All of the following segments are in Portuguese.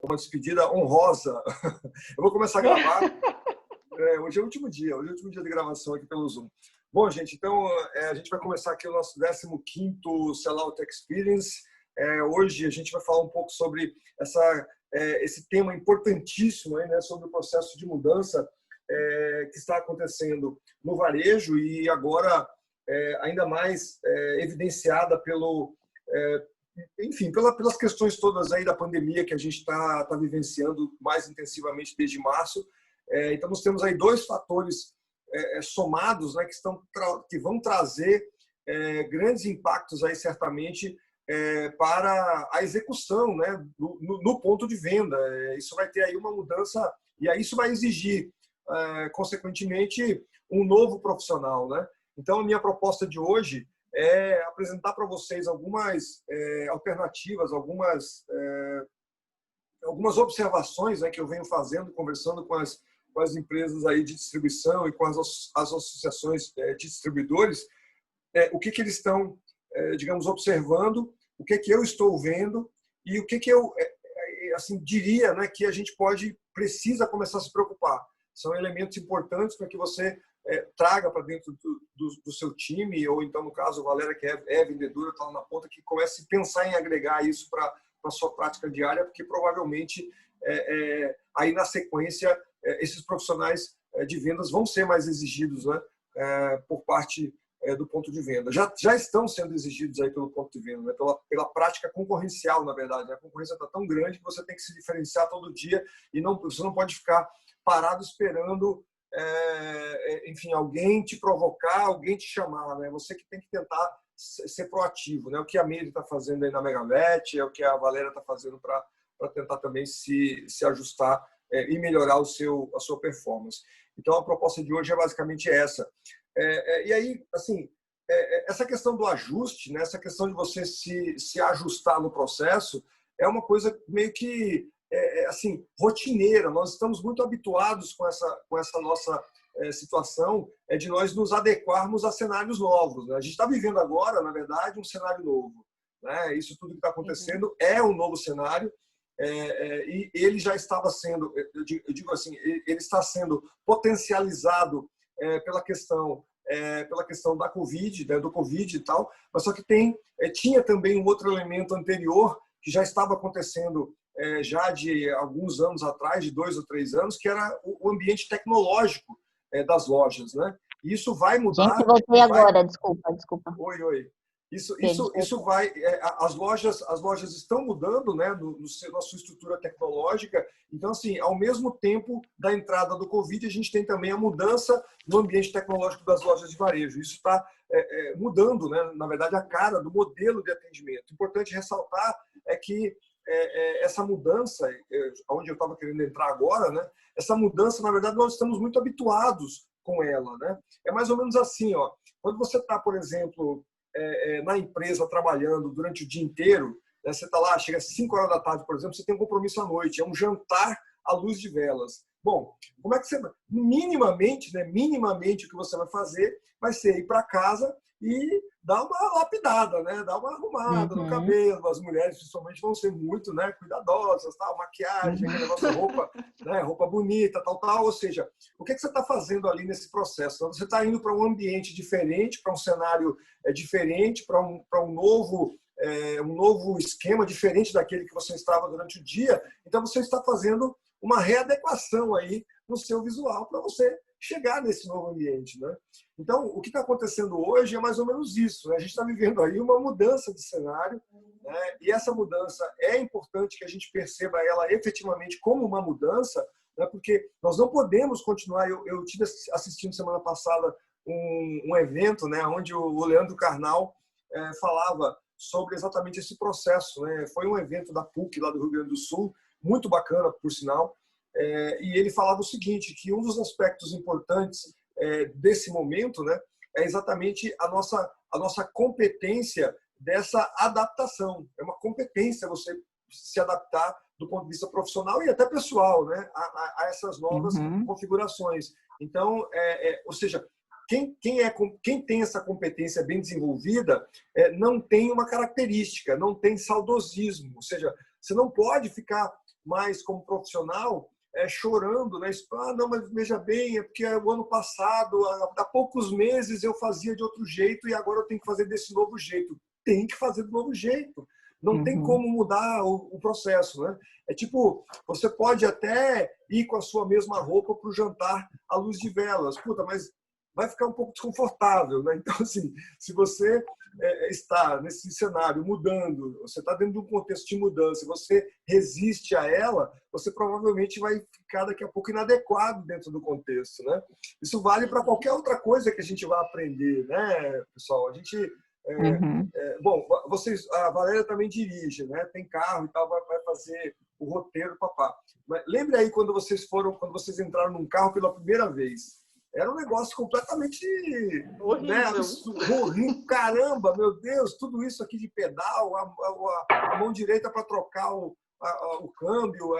uma despedida honrosa. Eu vou começar a gravar. Hoje é o último dia de gravação aqui pelo Zoom. Bom, gente, então a gente vai começar aqui o nosso 15º Sellout Experience. Hoje a gente vai falar um pouco sobre esse tema importantíssimo aí, né, sobre o processo de mudança que está acontecendo no varejo e agora ainda mais evidenciada pelas questões todas aí da pandemia que a gente está vivenciando mais intensivamente desde março. Então, nós temos aí dois fatores somados, né, que vão trazer grandes impactos aí, certamente, para a execução, né, no ponto de venda. Isso vai ter aí uma mudança e aí isso vai exigir, consequentemente, um novo profissional, né? Então, a minha proposta de hoje é apresentar para vocês algumas alternativas, algumas observações, né, que eu venho fazendo, conversando com as empresas aí de distribuição e com as associações de distribuidores, o que eles estão, digamos, observando, o que eu estou vendo e o que eu assim, diria, né, que a gente precisa começar a se preocupar. São elementos importantes para que você traga para dentro do seu time, ou então, no caso, a Valéria, que é vendedora, está lá na ponta, que comece a pensar em agregar isso para a sua prática diária, porque provavelmente aí na sequência esses profissionais de vendas vão ser mais exigidos, né, por parte do ponto de venda. Já estão sendo exigidos aí pelo ponto de venda, né, pela prática concorrencial, na verdade. A concorrência está tão grande que você tem que se diferenciar todo dia e você não pode ficar parado esperando enfim, alguém te provocar, alguém te chamar, né? Você que tem que tentar ser proativo, né? O que a Meire está fazendo aí na Megavet, é o que a Valéria está fazendo para tentar também se ajustar e melhorar a sua performance. Então, a proposta de hoje é basicamente essa. E aí, assim, essa questão do ajuste, né? Essa questão de você se ajustar no processo é uma coisa meio que assim, rotineira. Nós estamos muito habituados com essa nossa situação de nós nos adequarmos a cenários novos, né? A gente está vivendo agora, na verdade, um cenário novo, né? Isso tudo que está acontecendo é um novo cenário e ele já estava sendo, eu digo assim, ele está sendo potencializado pela questão da Covid, né, do Covid e tal, mas só que tinha também um outro elemento anterior que já estava acontecendo já de alguns anos atrás, de 2 ou 3 anos, que era o ambiente tecnológico das lojas, né? E isso vai mudar. Gente, voltei agora, desculpa. Oi. Isso vai. As lojas estão mudando, né, na sua estrutura tecnológica. Então, assim, ao mesmo tempo da entrada do Covid, a gente tem também a mudança no ambiente tecnológico das lojas de varejo. Isso está mudando, né, na verdade, a cara do modelo de atendimento. Importante ressaltar que essa mudança, onde eu estava querendo entrar agora, né? Essa mudança, na verdade, nós estamos muito habituados com ela, né? É mais ou menos assim, ó. Quando você está, por exemplo, na empresa trabalhando durante o dia inteiro, né? Você está lá, chega às 5 horas da tarde, por exemplo, você tem um compromisso à noite, é um jantar à luz de velas. Bom, como é que você minimamente o que você vai fazer vai ser ir para casa e dar uma lapidada, né? Dar uma arrumada no cabelo. As mulheres, principalmente, vão ser muito, né, cuidadosas, tal, maquiagem, aquele negócio, roupa, né, roupa bonita, tal. Ou seja, o que você está fazendo ali nesse processo? Você está indo para um ambiente diferente, para um cenário diferente, para um novo esquema diferente daquele que você estava durante o dia. Então, você está fazendo uma readequação aí no seu visual para você chegar nesse novo ambiente, né? Então, o que está acontecendo hoje é mais ou menos isso, né? A gente está vivendo aí uma mudança de cenário, né? E essa mudança é importante que a gente perceba ela efetivamente como uma mudança, né? Porque nós não podemos continuar. Eu tive assistindo semana passada um evento, né, onde o Leandro Carnal falava sobre exatamente esse processo, né? Foi um evento da PUC lá do Rio Grande do Sul, muito bacana, por sinal. E ele falava o seguinte, que um dos aspectos importantes desse momento, né, é exatamente a nossa competência dessa adaptação. É uma competência você se adaptar do ponto de vista profissional e até pessoal, né, a essas novas configurações. Então, ou seja, quem tem essa competência bem desenvolvida não tem uma característica, não tem saudosismo. Ou seja, você não pode ficar mais como profissional, chorando, né? Ah, não, mas veja bem, é porque o ano passado, há poucos meses eu fazia de outro jeito e agora eu tenho que fazer desse novo jeito. Tem que fazer do novo jeito. Não tem como mudar o processo, né? É tipo, você pode até ir com a sua mesma roupa para o jantar à luz de velas. Puta, mas vai ficar um pouco desconfortável, né? Então, assim, se você está nesse cenário mudando, você está dentro de um contexto de mudança, você resiste a ela, você provavelmente vai ficar daqui a pouco inadequado dentro do contexto, né? Isso vale para qualquer outra coisa que a gente vai aprender, né, pessoal? A gente bom, a Valéria também dirige, né? Tem carro e tal, vai fazer o roteiro, papá. Mas lembre aí quando vocês entraram num carro pela primeira vez. Era um negócio completamente, né, absurdo. Caramba, meu Deus, tudo isso aqui de pedal, a mão direita para trocar o câmbio,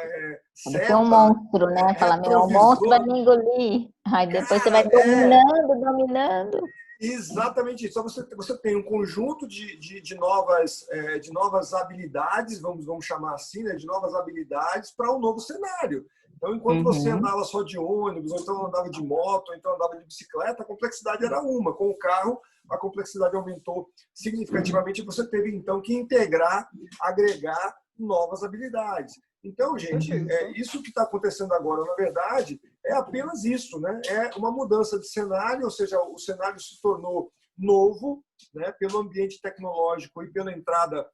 Tem um monstro, né? Fala, meu, o monstro vai me engolir. Aí depois você vai dominando. Exatamente isso. Então, você tem um conjunto de novas habilidades, vamos chamar assim, né? De novas habilidades para um novo cenário. Então, enquanto você andava só de ônibus, ou então andava de moto, ou então andava de bicicleta, a complexidade era uma. Com o carro, a complexidade aumentou significativamente. Você teve, então, que integrar, agregar novas habilidades. Então, gente, isso que está acontecendo agora, na verdade, é apenas isso, né? É uma mudança de cenário, ou seja, o cenário se tornou novo, né? Pelo ambiente tecnológico e pela entrada,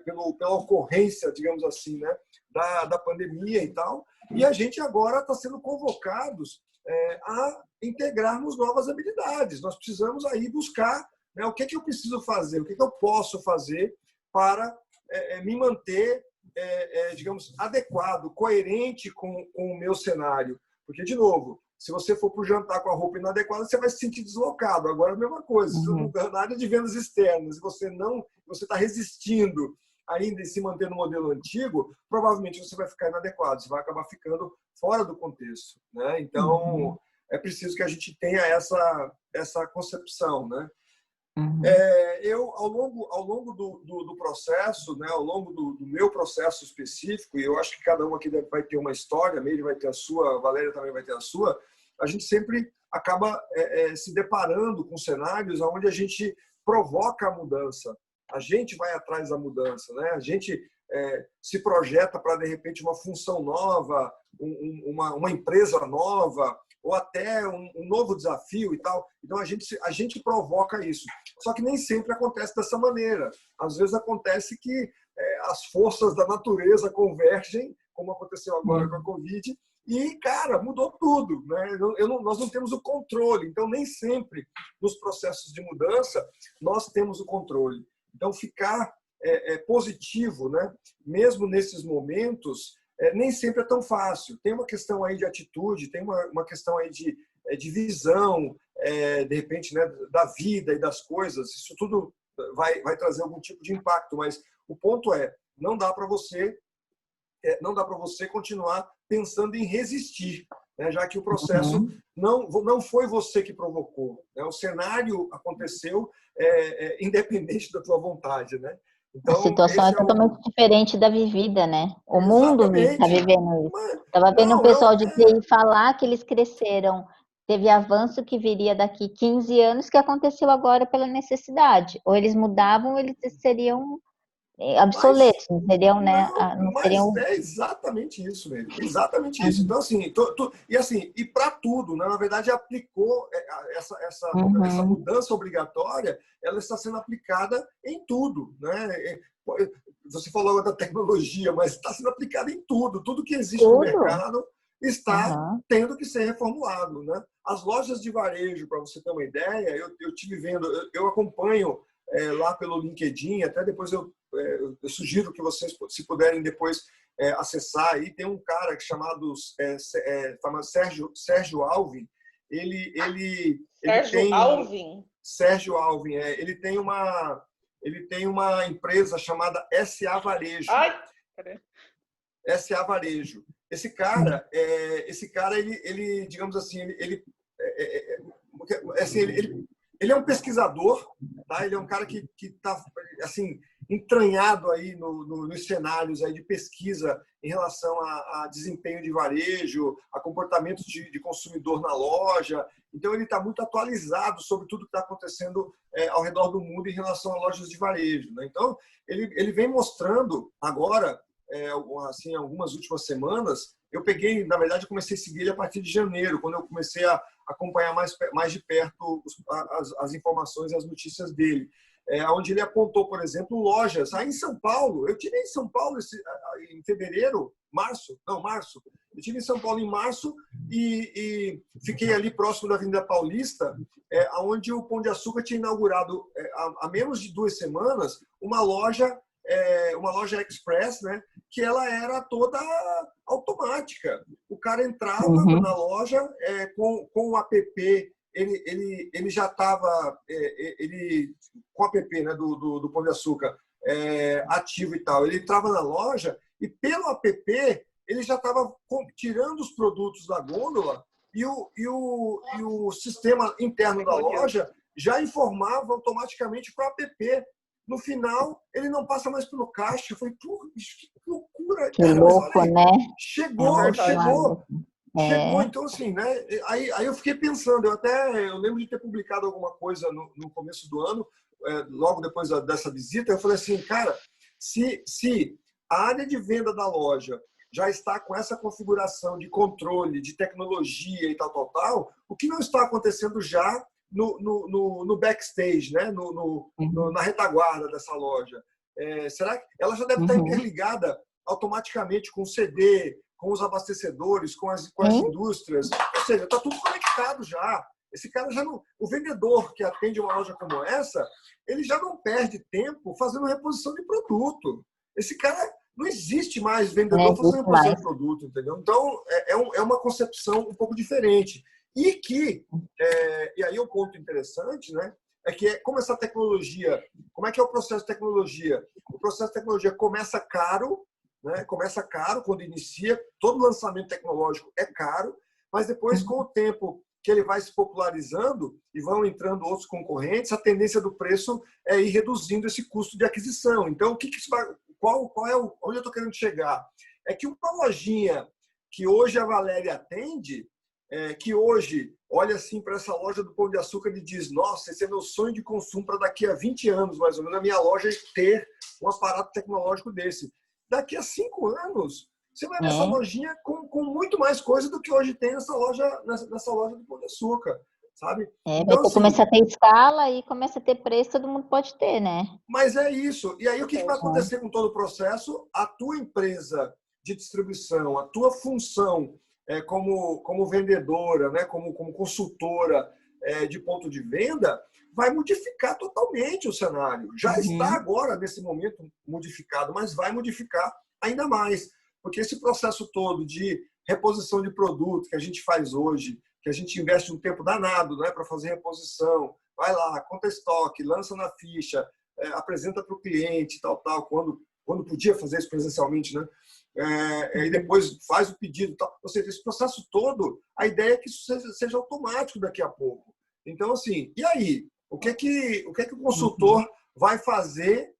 pela ocorrência, digamos assim, né? Da pandemia e tal. E a gente agora está sendo convocados a integrarmos novas habilidades. Nós precisamos aí buscar, né? O que eu preciso fazer, o que eu posso fazer para me manter digamos, adequado, coerente com o meu cenário. Porque, de novo, se você for para o jantar com a roupa inadequada, você vai se sentir deslocado. Agora, a mesma coisa. Se você não na área de vendas externas, você está resistindo ainda em se manter no modelo antigo, provavelmente você vai ficar inadequado, você vai acabar ficando fora do contexto, né? Então, é preciso que a gente tenha essa concepção, né? Eu, ao longo do processo, né, ao longo do meu processo específico, e eu acho que cada um aqui vai ter uma história, a Meire vai ter a sua, a Valéria também vai ter a sua, a gente sempre acaba se deparando com cenários onde a gente provoca a mudança, a gente vai atrás da mudança, né? A gente se projeta para, de repente, uma função nova, uma empresa nova, ou até um novo desafio e tal. Então, a gente provoca isso. Só que nem sempre acontece dessa maneira. Às vezes acontece que as forças da natureza convergem, como aconteceu agora com a Covid, e, cara, mudou tudo, né? Nós não temos o controle. Então, nem sempre nos processos de mudança nós temos o controle. Então, ficar positivo, né? Mesmo nesses momentos, nem sempre é tão fácil. Tem uma questão aí de atitude, tem uma questão aí de visão, de repente, né, da vida e das coisas. Isso tudo vai trazer algum tipo de impacto, mas o ponto não dá para você continuar pensando em resistir, né, já que o processo não foi você que provocou, né? O cenário aconteceu independente da tua vontade, né? Então, a situação é totalmente diferente da vivida, né? O mundo está vivendo isso. Estava vendo o pessoal de TI falar que eles cresceram, teve avanço que viria daqui 15 anos, que aconteceu agora pela necessidade. Ou eles mudavam, ou eles seriam obsoletos, não seriam, né? Não seriam... É exatamente isso, mesmo. Exatamente isso. Então, assim, e para tudo, né? Na verdade, aplicou essa mudança obrigatória, ela está sendo aplicada em tudo, né? Você falou da tecnologia, mas está sendo aplicada em tudo. Tudo que existe no mercado está tendo que ser reformulado, né? As lojas de varejo, para você ter uma ideia, eu tive vendo, eu acompanho lá pelo LinkedIn, até depois eu sugiro que vocês, se puderem depois acessar, aí tem um cara chamado Sérgio Alvim. Sérgio Alvim, ele tem uma empresa chamada SA Varejo. SA Varejo. Esse cara, ele digamos assim, ele é um pesquisador, tá? Ele é um cara que tá, assim, entranhado aí nos cenários aí de pesquisa em relação a desempenho de varejo, a comportamentos de consumidor na loja. Então, ele está muito atualizado sobre tudo que está acontecendo ao redor do mundo em relação a lojas de varejo, né? Então, ele vem mostrando agora, assim, algumas últimas semanas, eu peguei, na verdade, eu comecei a seguir ele a partir de janeiro, quando eu comecei a acompanhar mais de perto as informações e as notícias dele. Onde ele apontou, por exemplo, lojas. Aí em São Paulo, eu estive em São Paulo em fevereiro, março. Eu estive em São Paulo em março e fiquei ali próximo da Avenida Paulista, onde o Pão de Açúcar tinha inaugurado, há menos de 2 semanas, uma loja express, né, que ela era toda automática. O cara entrava na loja com o app, ele já estava com o app, né, do Pão de Açúcar ativo e tal. Ele entrava na loja e pelo app ele já estava tirando os produtos da gôndola e o sistema interno da loja já informava automaticamente para o app. No final, ele não passa mais pelo caixa. Eu falei, porra, que loucura. Que louco, aí, né? Chegou. Então assim, né? Aí eu fiquei pensando, eu lembro de ter publicado alguma coisa no começo do ano, logo depois dessa visita, eu falei assim, cara, se a área de venda da loja já está com essa configuração de controle, de tecnologia e tal, o que não está acontecendo já no backstage, né? Na retaguarda dessa loja? Será que ela já deve estar interligada automaticamente com o CD, com os abastecedores, com as indústrias? Ou seja, está tudo conectado já. Esse cara já não... O vendedor que atende uma loja como essa, ele já não perde tempo fazendo reposição de produto. Esse cara... Não existe mais vendedor fazendo reposição de produto, entendeu? Então, é uma concepção um pouco diferente. E aí o ponto interessante, né, como essa tecnologia, como é que é o processo de tecnologia? O processo de tecnologia começa caro, né? Começa caro quando inicia, todo lançamento tecnológico é caro, mas depois, com o tempo que ele vai se popularizando e vão entrando outros concorrentes, a tendência do preço é ir reduzindo esse custo de aquisição. Então, onde eu estou querendo chegar? É que uma lojinha que hoje a Valéria atende, que hoje olha assim para essa loja do Pão de Açúcar e diz, nossa, esse é meu sonho de consumo para daqui a 20 anos, mais ou menos, a minha loja ter um aparato tecnológico desse. Daqui a 5 anos, você vai ver essa lojinha com muito mais coisa do que hoje tem nessa loja do Pão de Açúcar, sabe? Então, assim, começa a ter escala e começa a ter preço, todo mundo pode ter, né? Mas é isso. E aí o que vai acontecer com todo o processo? A tua empresa de distribuição, a tua função como vendedora, né, como consultora de ponto de venda, vai modificar totalmente o cenário. Já está agora, nesse momento, modificado, mas vai modificar ainda mais. Porque esse processo todo de reposição de produto que a gente faz hoje, que a gente investe um tempo danado, né, para fazer reposição, vai lá, conta estoque, lança na ficha, apresenta para o cliente, tal, quando podia fazer isso presencialmente, né? E depois faz o pedido. Tal. Ou seja, esse processo todo, a ideia é que isso seja automático daqui a pouco. Então, assim, e aí? O que é que o consultor vai fazer,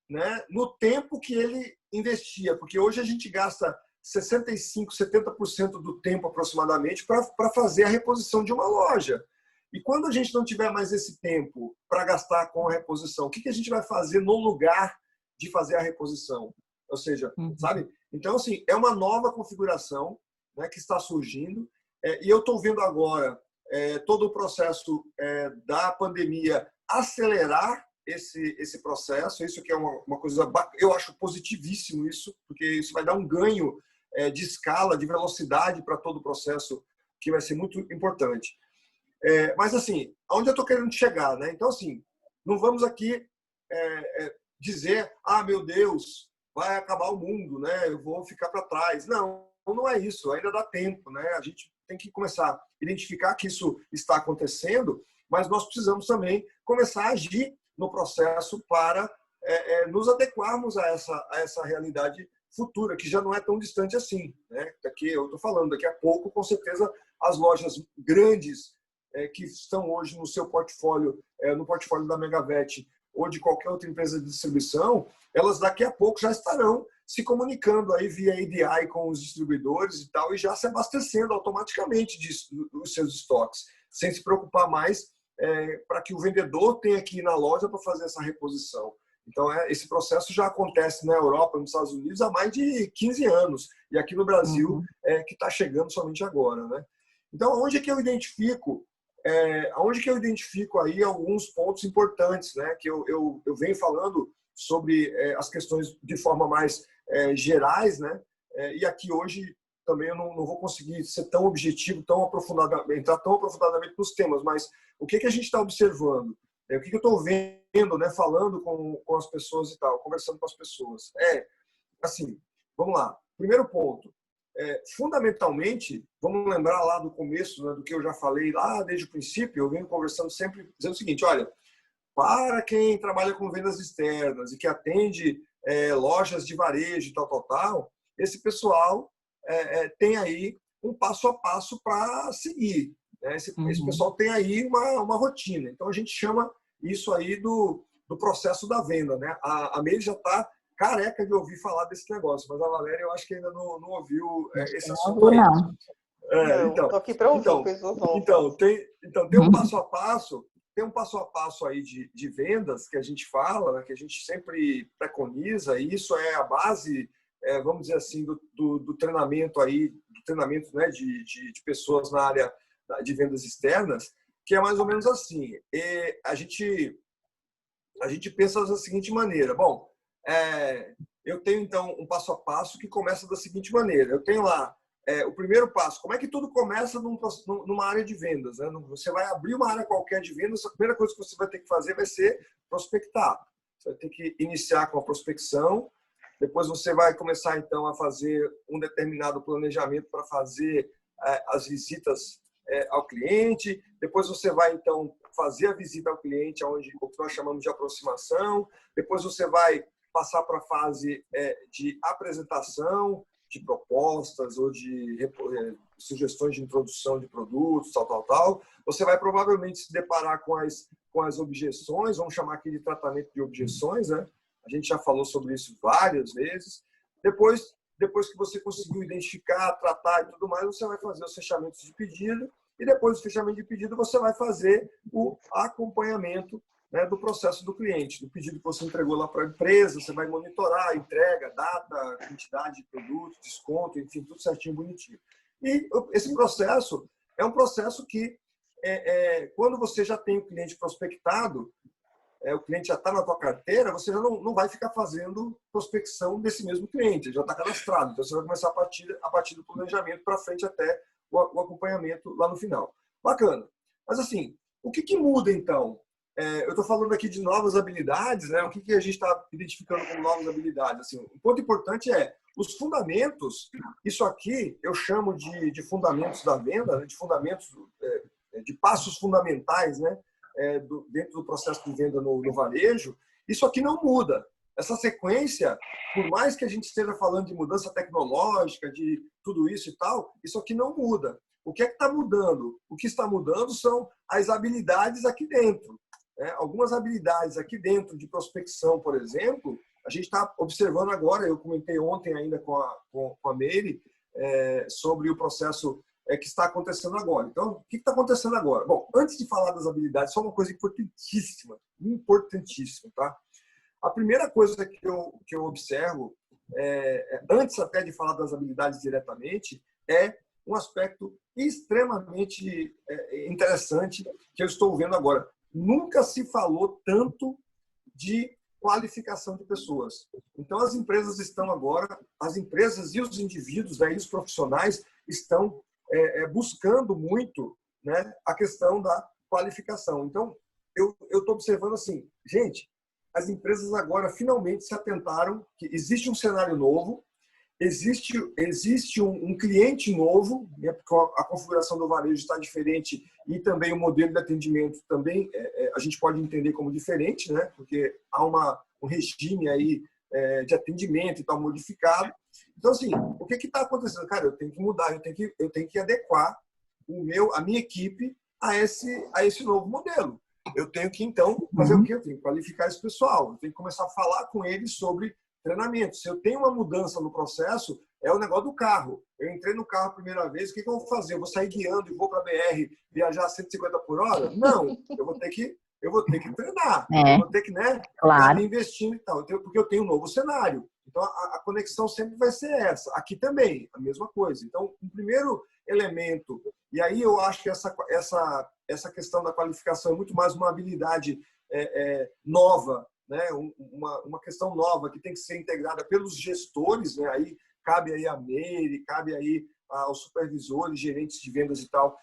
né, no tempo que ele investia? Porque hoje a gente gasta 65%, 70% do tempo aproximadamente para fazer a reposição de uma loja. E quando a gente não tiver mais esse tempo para gastar com a reposição, o que a gente vai fazer no lugar de fazer a reposição? Ou seja, sabe? Então, assim, é uma nova configuração, né, que está surgindo. E eu estou vendo agora todo o processo da pandemia acelerar esse processo. Isso que é uma coisa, eu acho positivíssimo isso, porque isso vai dar um ganho de escala, de velocidade para todo o processo, que vai ser muito importante. Mas, assim, aonde eu estou querendo chegar, né? Então, assim, não vamos aqui dizer, meu Deus, vai acabar o mundo, né? Eu vou ficar para trás. Não é isso. Ainda dá tempo, né? A gente tem que começar a identificar que isso está acontecendo, mas nós precisamos também começar a agir no processo para nos adequarmos a essa realidade futura, que já não é tão distante assim, né? Eu estou falando, daqui a pouco, com certeza, as lojas grandes que estão hoje no seu portfólio, no portfólio da Megavet, ou de qualquer outra empresa de distribuição, elas daqui a pouco já estarão se comunicando aí via ADI com os distribuidores e tal, e já se abastecendo automaticamente dos seus estoques, sem se preocupar mais para que o vendedor tenha que ir na loja para fazer essa reposição. Então, esse processo já acontece na Europa, nos Estados Unidos, há mais de 15 anos. E aqui no Brasil, que está chegando somente agora, né? Então, onde é que eu identifico aí alguns pontos importantes, né? Que eu venho falando sobre as questões de forma mais gerais, né? E aqui hoje também eu não vou conseguir ser tão objetivo, entrar tão aprofundadamente nos temas, mas o que a gente está observando? O que eu estou vendo, né, falando com as pessoas e tal, conversando com as pessoas? Assim, vamos lá. Primeiro ponto. Fundamentalmente, vamos lembrar lá do começo, né, do que eu já falei lá desde o princípio, eu venho conversando sempre dizendo o seguinte, olha, para quem trabalha com vendas externas e que atende lojas de varejo e tal, esse pessoal tem aí um passo a passo para seguir. Esse pessoal tem aí uma rotina. Então, a gente chama isso aí do processo da venda, né? A Meire já está careca de ouvir falar desse negócio, mas a Valéria, eu acho que ainda não ouviu esse assunto aí. Não, estou aqui para ouvir coisas novas. Tem um passo a passo aí de vendas que a gente fala, né? Que a gente sempre preconiza, e isso é a base, vamos dizer assim, do treinamento aí, né? de pessoas na área de vendas externas, que é mais ou menos assim. A gente pensa da seguinte maneira. Bom, eu tenho, então, um passo a passo que começa da seguinte maneira. Eu tenho lá o primeiro passo. Como é que tudo começa numa área de vendas? Né? Você vai abrir uma área qualquer de vendas, a primeira coisa que você vai ter que fazer vai ser prospectar. Você vai ter que iniciar com a prospecção, depois você vai começar, então, a fazer um determinado planejamento para fazer as visitas ao cliente, depois você vai, então, fazer a visita ao cliente, o que nós chamamos de aproximação, depois você vai passar para a fase de apresentação de propostas ou de sugestões de introdução de produtos, tal. Você vai provavelmente se deparar com as objeções, vamos chamar aqui de tratamento de objeções, né? A gente já falou sobre isso várias vezes. Depois que você conseguiu identificar, tratar e tudo mais, você vai fazer os fechamentos de pedido e depois do fechamento de pedido você vai fazer o acompanhamento, né, do processo do cliente, do pedido que você entregou lá para a empresa, você vai monitorar a entrega, data, quantidade de produtos, desconto, enfim, tudo certinho, bonitinho. E esse processo é um processo que, quando você já tem o cliente prospectado, o cliente já está na tua carteira, você já não vai ficar fazendo prospecção desse mesmo cliente, ele já está cadastrado. Então, você vai começar a partir do planejamento para frente até o acompanhamento lá no final. Bacana. Mas, assim, o que muda, então? Eu estou falando aqui de novas habilidades, né? O que a gente está identificando como novas habilidades? Assim, um ponto importante é os fundamentos. Isso aqui eu chamo de fundamentos da venda, né? De fundamentos, de passos fundamentais, né? Dentro do processo de venda no varejo. Isso aqui não muda. Essa sequência, por mais que a gente esteja falando de mudança tecnológica, de tudo isso e tal, isso aqui não muda. O que é que está mudando? O que está mudando são as habilidades aqui dentro. Algumas habilidades aqui dentro de prospecção, por exemplo, a gente está observando agora, eu comentei ontem ainda com a Meire, sobre o processo que está acontecendo agora. Então, o que está acontecendo agora? Bom, antes de falar das habilidades, só uma coisa importantíssima, tá? A primeira coisa que eu observo, antes até de falar das habilidades diretamente, é um aspecto extremamente interessante que eu estou vendo agora. Nunca se falou tanto de qualificação de pessoas. Então, as empresas estão agora, as empresas e os indivíduos, daí os profissionais, estão buscando muito, né, a questão da qualificação. Então, eu estou observando assim, gente, as empresas agora finalmente se atentaram que existe um cenário novo, existe um cliente novo, né, porque a configuração do varejo está diferente e também o modelo de atendimento também a gente pode entender como diferente, né, porque há um regime aí de atendimento e tal modificado. Então, assim, o que está acontecendo? Cara, eu tenho que mudar, eu tenho que adequar a minha equipe a esse novo modelo. eu tenho que, então, fazer o quê? Eu tenho que qualificar esse pessoal, eu tenho que começar a falar com eles sobre treinamento. Se eu tenho uma mudança no processo, é o negócio do carro. Eu entrei no carro a primeira vez, o que eu vou fazer? Eu vou sair guiando e vou para a BR viajar a 150 por hora? Não, eu vou ter que treinar, eu vou ter que, né, claro, investindo e tal, porque eu tenho um novo cenário. Então, a conexão sempre vai ser essa. Aqui também, a mesma coisa. Então, o primeiro elemento, e aí eu acho que essa questão da qualificação é muito mais uma habilidade nova, né? Uma questão nova que tem que ser integrada pelos gestores, né? Aí cabe aí a Meire, cabe aí aos supervisores, gerentes de vendas e tal,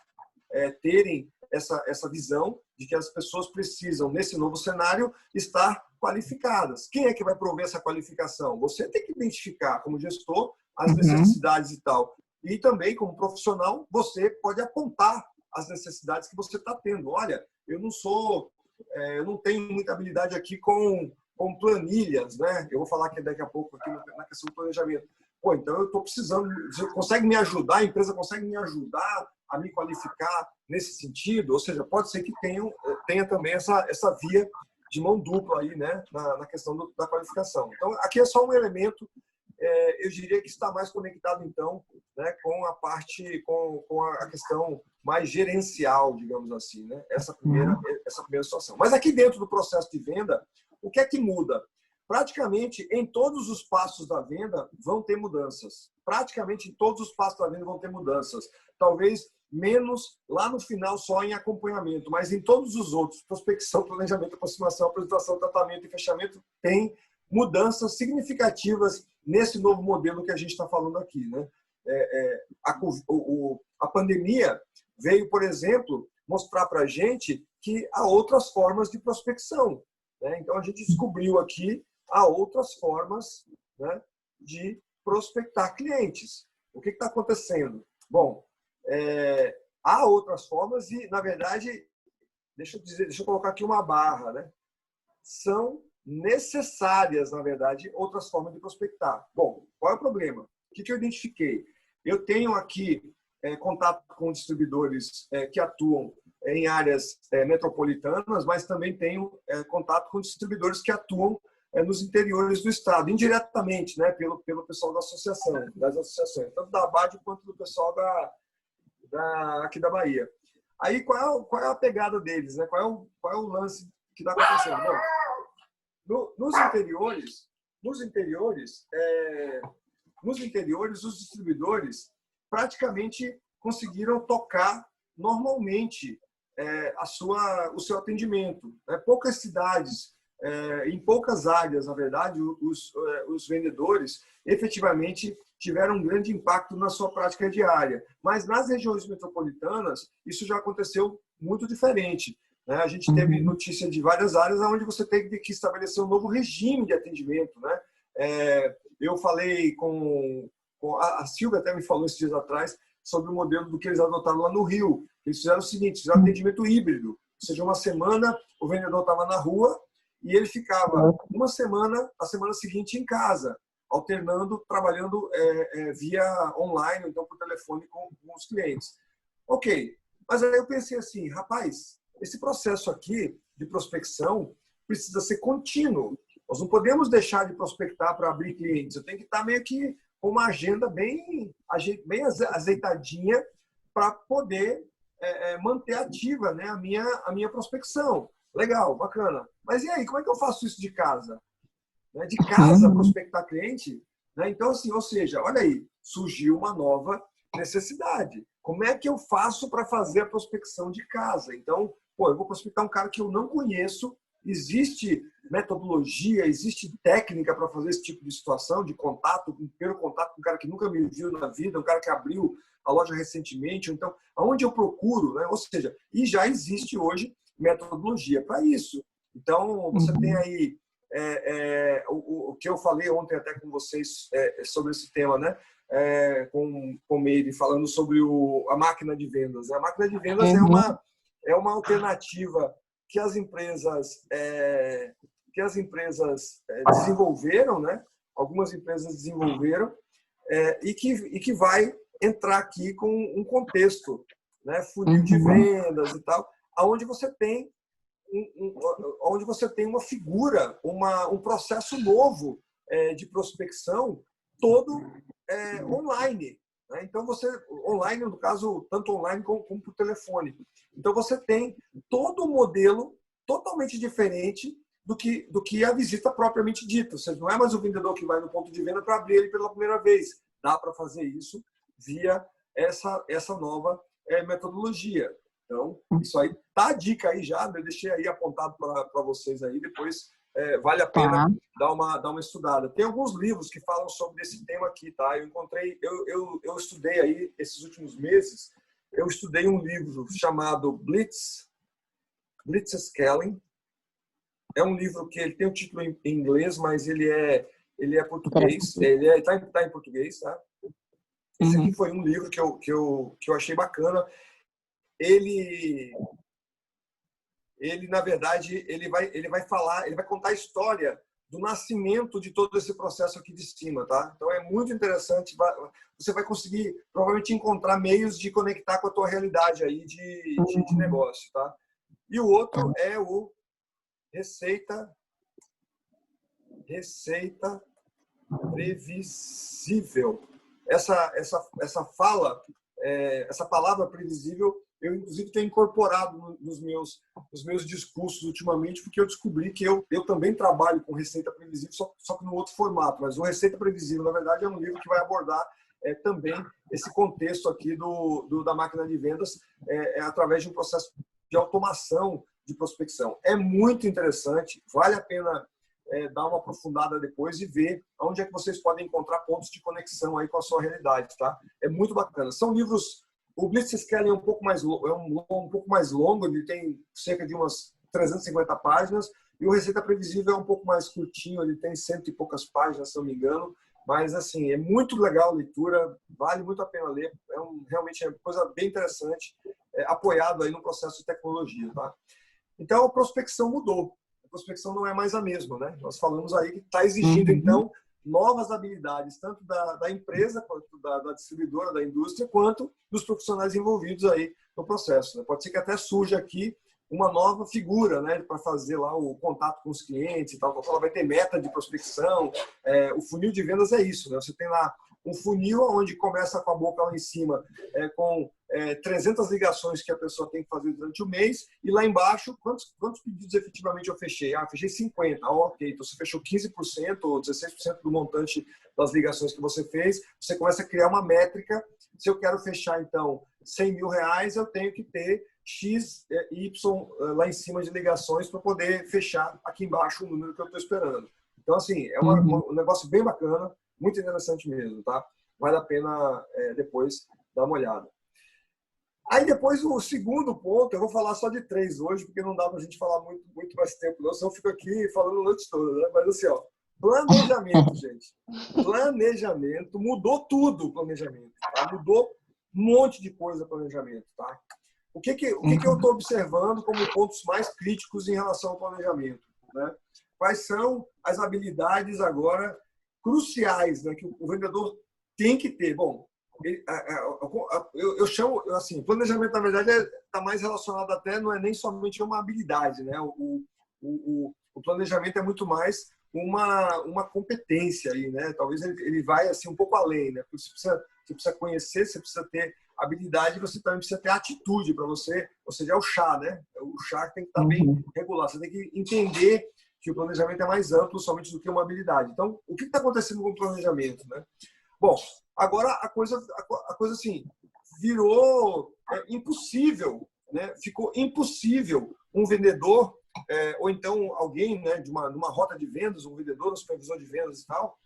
terem essa visão de que as pessoas precisam, nesse novo cenário, estar qualificadas. Quem é que vai prover essa qualificação? Você tem que identificar, como gestor, as necessidades e tal. E também, como profissional, você pode apontar as necessidades que você está tendo. Olha, eu não tenho muita habilidade aqui com planilhas, né? Eu vou falar aqui daqui a pouco aqui na questão do planejamento. Pô, então eu estou precisando, você consegue me ajudar, a empresa consegue me ajudar a me qualificar nesse sentido? Ou seja, pode ser que tenha também essa via de mão dupla aí, né, na questão da qualificação. Então, aqui é só um elemento, eu diria que está mais conectado, então, né, com a parte, com a questão mais gerencial, digamos assim, né, essa primeira situação. Mas aqui dentro do processo de venda, o que é que muda? Praticamente em todos os passos da venda vão ter mudanças. Praticamente em todos os passos da venda vão ter mudanças. Talvez menos lá no final só em acompanhamento, mas em todos os outros, prospecção, planejamento, aproximação, apresentação, tratamento e fechamento, tem mudanças significativas nesse novo modelo que a gente está falando aqui, né? A pandemia veio, por exemplo, mostrar para a gente que há outras formas de prospecção, né? Então, a gente descobriu aqui há outras formas, né, de prospectar clientes. O que está acontecendo? Bom, há outras formas e, na verdade, deixa eu colocar aqui uma barra, né? São necessárias, na verdade, outras formas de prospectar. Bom, qual é o problema? O que eu identifiquei? Eu tenho aqui contato com distribuidores que atuam em áreas metropolitanas, mas também tenho contato com distribuidores que atuam nos interiores do estado, indiretamente, né, pelo pessoal das associações, tanto da ABAD quanto do pessoal aqui da Bahia. Aí, qual é a pegada deles, né? Qual é o lance que está acontecendo? Bom, nos interiores, os distribuidores praticamente conseguiram tocar normalmente o seu atendimento, né? Poucas cidades, em poucas áreas, na verdade, os vendedores efetivamente tiveram um grande impacto na sua prática diária. Mas nas regiões metropolitanas, isso já aconteceu muito diferente, né? A gente teve notícia de várias áreas onde você teve que estabelecer um novo regime de atendimento, né? Eu falei com a Silvia, até me falou esses dias atrás, sobre o modelo do que eles adotaram lá no Rio. Eles fizeram o seguinte, fizeram atendimento híbrido, ou seja, uma semana o vendedor estava na rua e ele ficava uma semana, a semana seguinte em casa, alternando, trabalhando via online, ou então por telefone com os clientes. Ok, mas aí eu pensei assim, rapaz, esse processo aqui de prospecção precisa ser contínuo. Nós não podemos deixar de prospectar para abrir clientes. Eu tenho que estar meio que com uma agenda bem azeitadinha para poder manter ativa, né, a minha prospecção. Legal, bacana. Mas e aí, como é que eu faço isso de casa? De casa, prospectar cliente? Né? Então, assim, ou seja, olha aí, surgiu uma nova necessidade. Como é que eu faço para fazer a prospecção de casa? Então, eu vou prospectar um cara que eu não conheço. Existe metodologia, existe técnica para fazer esse tipo de situação, de contato, primeiro contato com um cara que nunca me viu na vida, um cara que abriu a loja recentemente. Então, aonde eu procuro, né? Ou seja, e já existe hoje metodologia para isso. Então, você tem aí o que eu falei ontem até com vocês sobre esse tema, né? Com o Meire, falando sobre a máquina de vendas. A máquina de vendas é uma alternativa que as empresas desenvolveram, né? Algumas empresas desenvolveram e que vai entrar aqui com um contexto, né? Funil de vendas e tal, aonde você tem onde você tem uma figura, um processo novo de prospecção, todo online. Né? Então, online, no caso, tanto online como por telefone. Então, você tem todo um modelo totalmente diferente do que a visita propriamente dita. Ou seja, não é mais o vendedor que vai no ponto de venda para abrir ele pela primeira vez. Dá para fazer isso via essa nova metodologia. Então, isso aí tá a dica aí já, eu deixei aí apontado para vocês aí, depois vale a pena dar uma estudada. Tem alguns livros que falam sobre esse tema aqui, tá? Eu estudei aí, esses últimos meses, eu estudei um livro chamado Blitz Scaling. É um livro que ele tem um título em inglês, mas ele é português, tá em português, tá? Esse aqui foi um livro que eu achei bacana. Ele na verdade, ele vai contar a história do nascimento de todo esse processo aqui de cima, tá? Então é muito interessante, você vai conseguir provavelmente encontrar meios de conectar com a tua realidade aí de negócio, tá? E o outro é o Receita previsível. Essa palavra previsível, eu inclusive tenho incorporado nos meus discursos ultimamente, porque eu descobri que eu também trabalho com receita previsível, só que no outro formato. Mas o Receita Previsível, na verdade, é um livro que vai abordar também esse contexto aqui da máquina de vendas através de um processo de automação de prospecção. É muito interessante, vale a pena dar uma aprofundada depois e ver onde é que vocês podem encontrar pontos de conexão aí com a sua realidade, tá? É muito bacana. São livros. O Blitz Scaling é um pouco mais longo, ele tem cerca de umas 350 páginas, e o Receita Previsível é um pouco mais curtinho, ele tem 100 e poucas páginas, se não me engano, mas assim, é muito legal a leitura, vale muito a pena ler, realmente é uma coisa bem interessante, apoiado aí no processo de tecnologia, tá? Então a prospecção mudou, a prospecção não é mais a mesma, né? Nós falamos aí que está exigindo, então, novas habilidades, tanto da empresa, quanto da distribuidora, da indústria, quanto dos profissionais envolvidos aí no processo. Né? Pode ser que até surja aqui uma nova figura, né, para fazer lá o contato com os clientes e tal. Ela vai ter meta de prospecção. O funil de vendas é isso, né? Você tem lá um funil onde começa com a boca lá em cima, com 300 ligações que a pessoa tem que fazer durante o mês, e lá embaixo, quantos pedidos efetivamente eu fechei? Fechei 50. Ok, então você fechou 15% ou 16% do montante das ligações que você fez, você começa a criar uma métrica. Se eu quero fechar, então, R$100 mil, eu tenho que ter X, Y lá em cima de ligações para poder fechar aqui embaixo o número que eu estou esperando. Então, assim, é um negócio bem bacana, muito interessante mesmo, tá? Vale a pena depois dar uma olhada. Aí depois o segundo ponto, eu vou falar só de 3 hoje, porque não dá pra gente falar muito mais tempo, não, senão eu fico aqui falando a noite toda, né? Mas assim, ó, planejamento, gente. Planejamento, mudou tudo o planejamento, tá? Mudou um monte de coisa o planejamento, tá? O que eu estou observando como pontos mais críticos em relação ao planejamento, né? Quais são as habilidades agora cruciais, né, que o vendedor tem que ter? Bom, eu chamo assim, planejamento na verdade está mais relacionado até, não é nem somente uma habilidade, né? O planejamento é muito mais uma competência aí, né? Talvez ele vai assim um pouco além, né? Porque você precisa conhecer, você precisa ter habilidade, você também precisa ter atitude para você, ou seja, é o chá, né? O chá tem que estar bem regulado, você tem que entender que o planejamento é mais amplo somente do que uma habilidade. Então, o que está acontecendo com o planejamento, né? Bom, agora a coisa assim virou impossível, né? Ficou impossível um vendedor ou então alguém, né, numa rota de vendas, um vendedor, um supervisor de vendas e tal,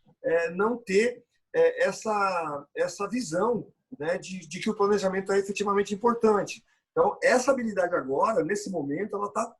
não ter essa visão, né, de que o planejamento é efetivamente importante. Então, essa habilidade agora, nesse momento, ela está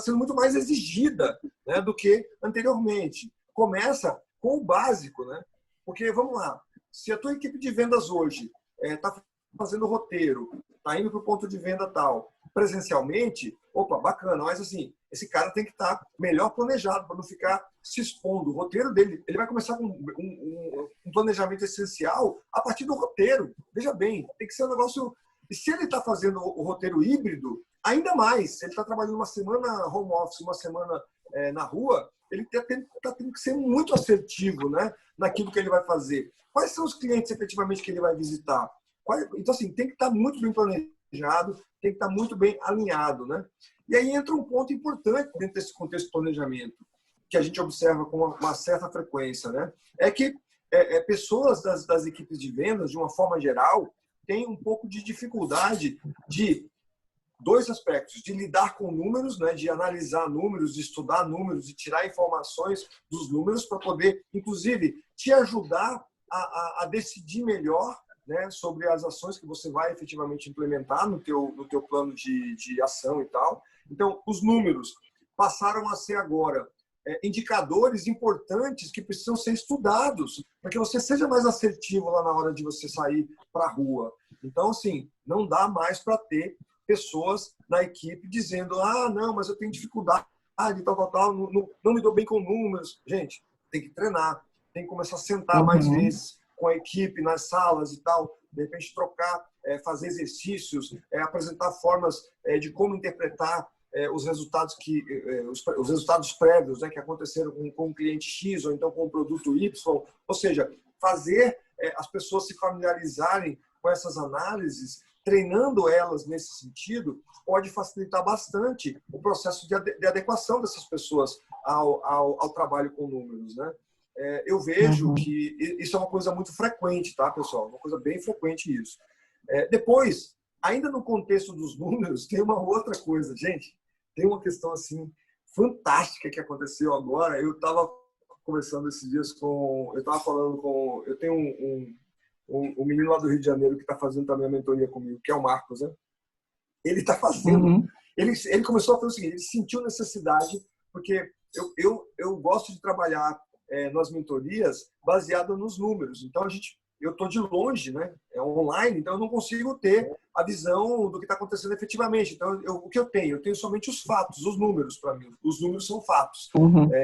sendo muito mais exigida, né, do que anteriormente. Começa com o básico, né? Porque, vamos lá, se a tua equipe de vendas hoje está fazendo roteiro, está indo para o ponto de venda tal, presencialmente, opa, bacana, mas assim, esse cara tem que estar melhor planejado para não ficar se expondo. O roteiro dele, ele vai começar com um planejamento essencial a partir do roteiro. Veja bem, tem que ser um negócio... E se ele está fazendo o roteiro híbrido, ainda mais, se ele está trabalhando uma semana home office, uma semana na rua, ele está tendo que ser muito assertivo, né, naquilo que ele vai fazer. Quais são os clientes efetivamente que ele vai visitar? Então, assim, tem que estar muito bem planejado, tem que estar muito bem alinhado, né? E aí entra um ponto importante dentro desse contexto de planejamento, que a gente observa com uma certa frequência, né? É que pessoas das equipes de vendas, de uma forma geral, têm um pouco de dificuldade de dois aspectos: de lidar com números, né? De analisar números, de estudar números, de tirar informações dos números para poder, inclusive, te ajudar a decidir melhor, né, sobre as ações que você vai efetivamente implementar no teu plano de ação e tal. Então, os números passaram a ser agora indicadores importantes que precisam ser estudados para que você seja mais assertivo lá na hora de você sair para a rua. Então, assim, não dá mais para ter pessoas na equipe dizendo: ah, não, mas eu tenho dificuldade, tal, não me dou bem com números. Gente, tem que treinar, tem que começar a sentar mais vezes com a equipe nas salas e tal, de repente trocar, fazer exercícios, apresentar formas de como interpretar os resultados os resultados prévios, né, que aconteceram com o cliente X ou então com o produto Y, ou seja, fazer as pessoas se familiarizarem com essas análises, treinando elas nesse sentido, pode facilitar bastante o processo de adequação dessas pessoas ao trabalho com números, né? Eu vejo que isso é uma coisa muito frequente, tá, pessoal? Uma coisa bem frequente isso. Depois, ainda no contexto dos números, tem uma outra coisa, gente. Tem uma questão assim fantástica que aconteceu agora. Eu estava conversando esses dias eu estava falando com, eu tenho um menino lá do Rio de Janeiro que está fazendo também a mentoria comigo, que é o Marcos, né? Ele está fazendo, ele começou a fazer o seguinte: ele sentiu necessidade, porque eu gosto de trabalhar nas mentorias baseado nos números. Então eu estou de longe, né? É online, então eu não consigo ter a visão do que está acontecendo efetivamente. Então o que eu tenho? Eu tenho somente os fatos, os números para mim. Os números são fatos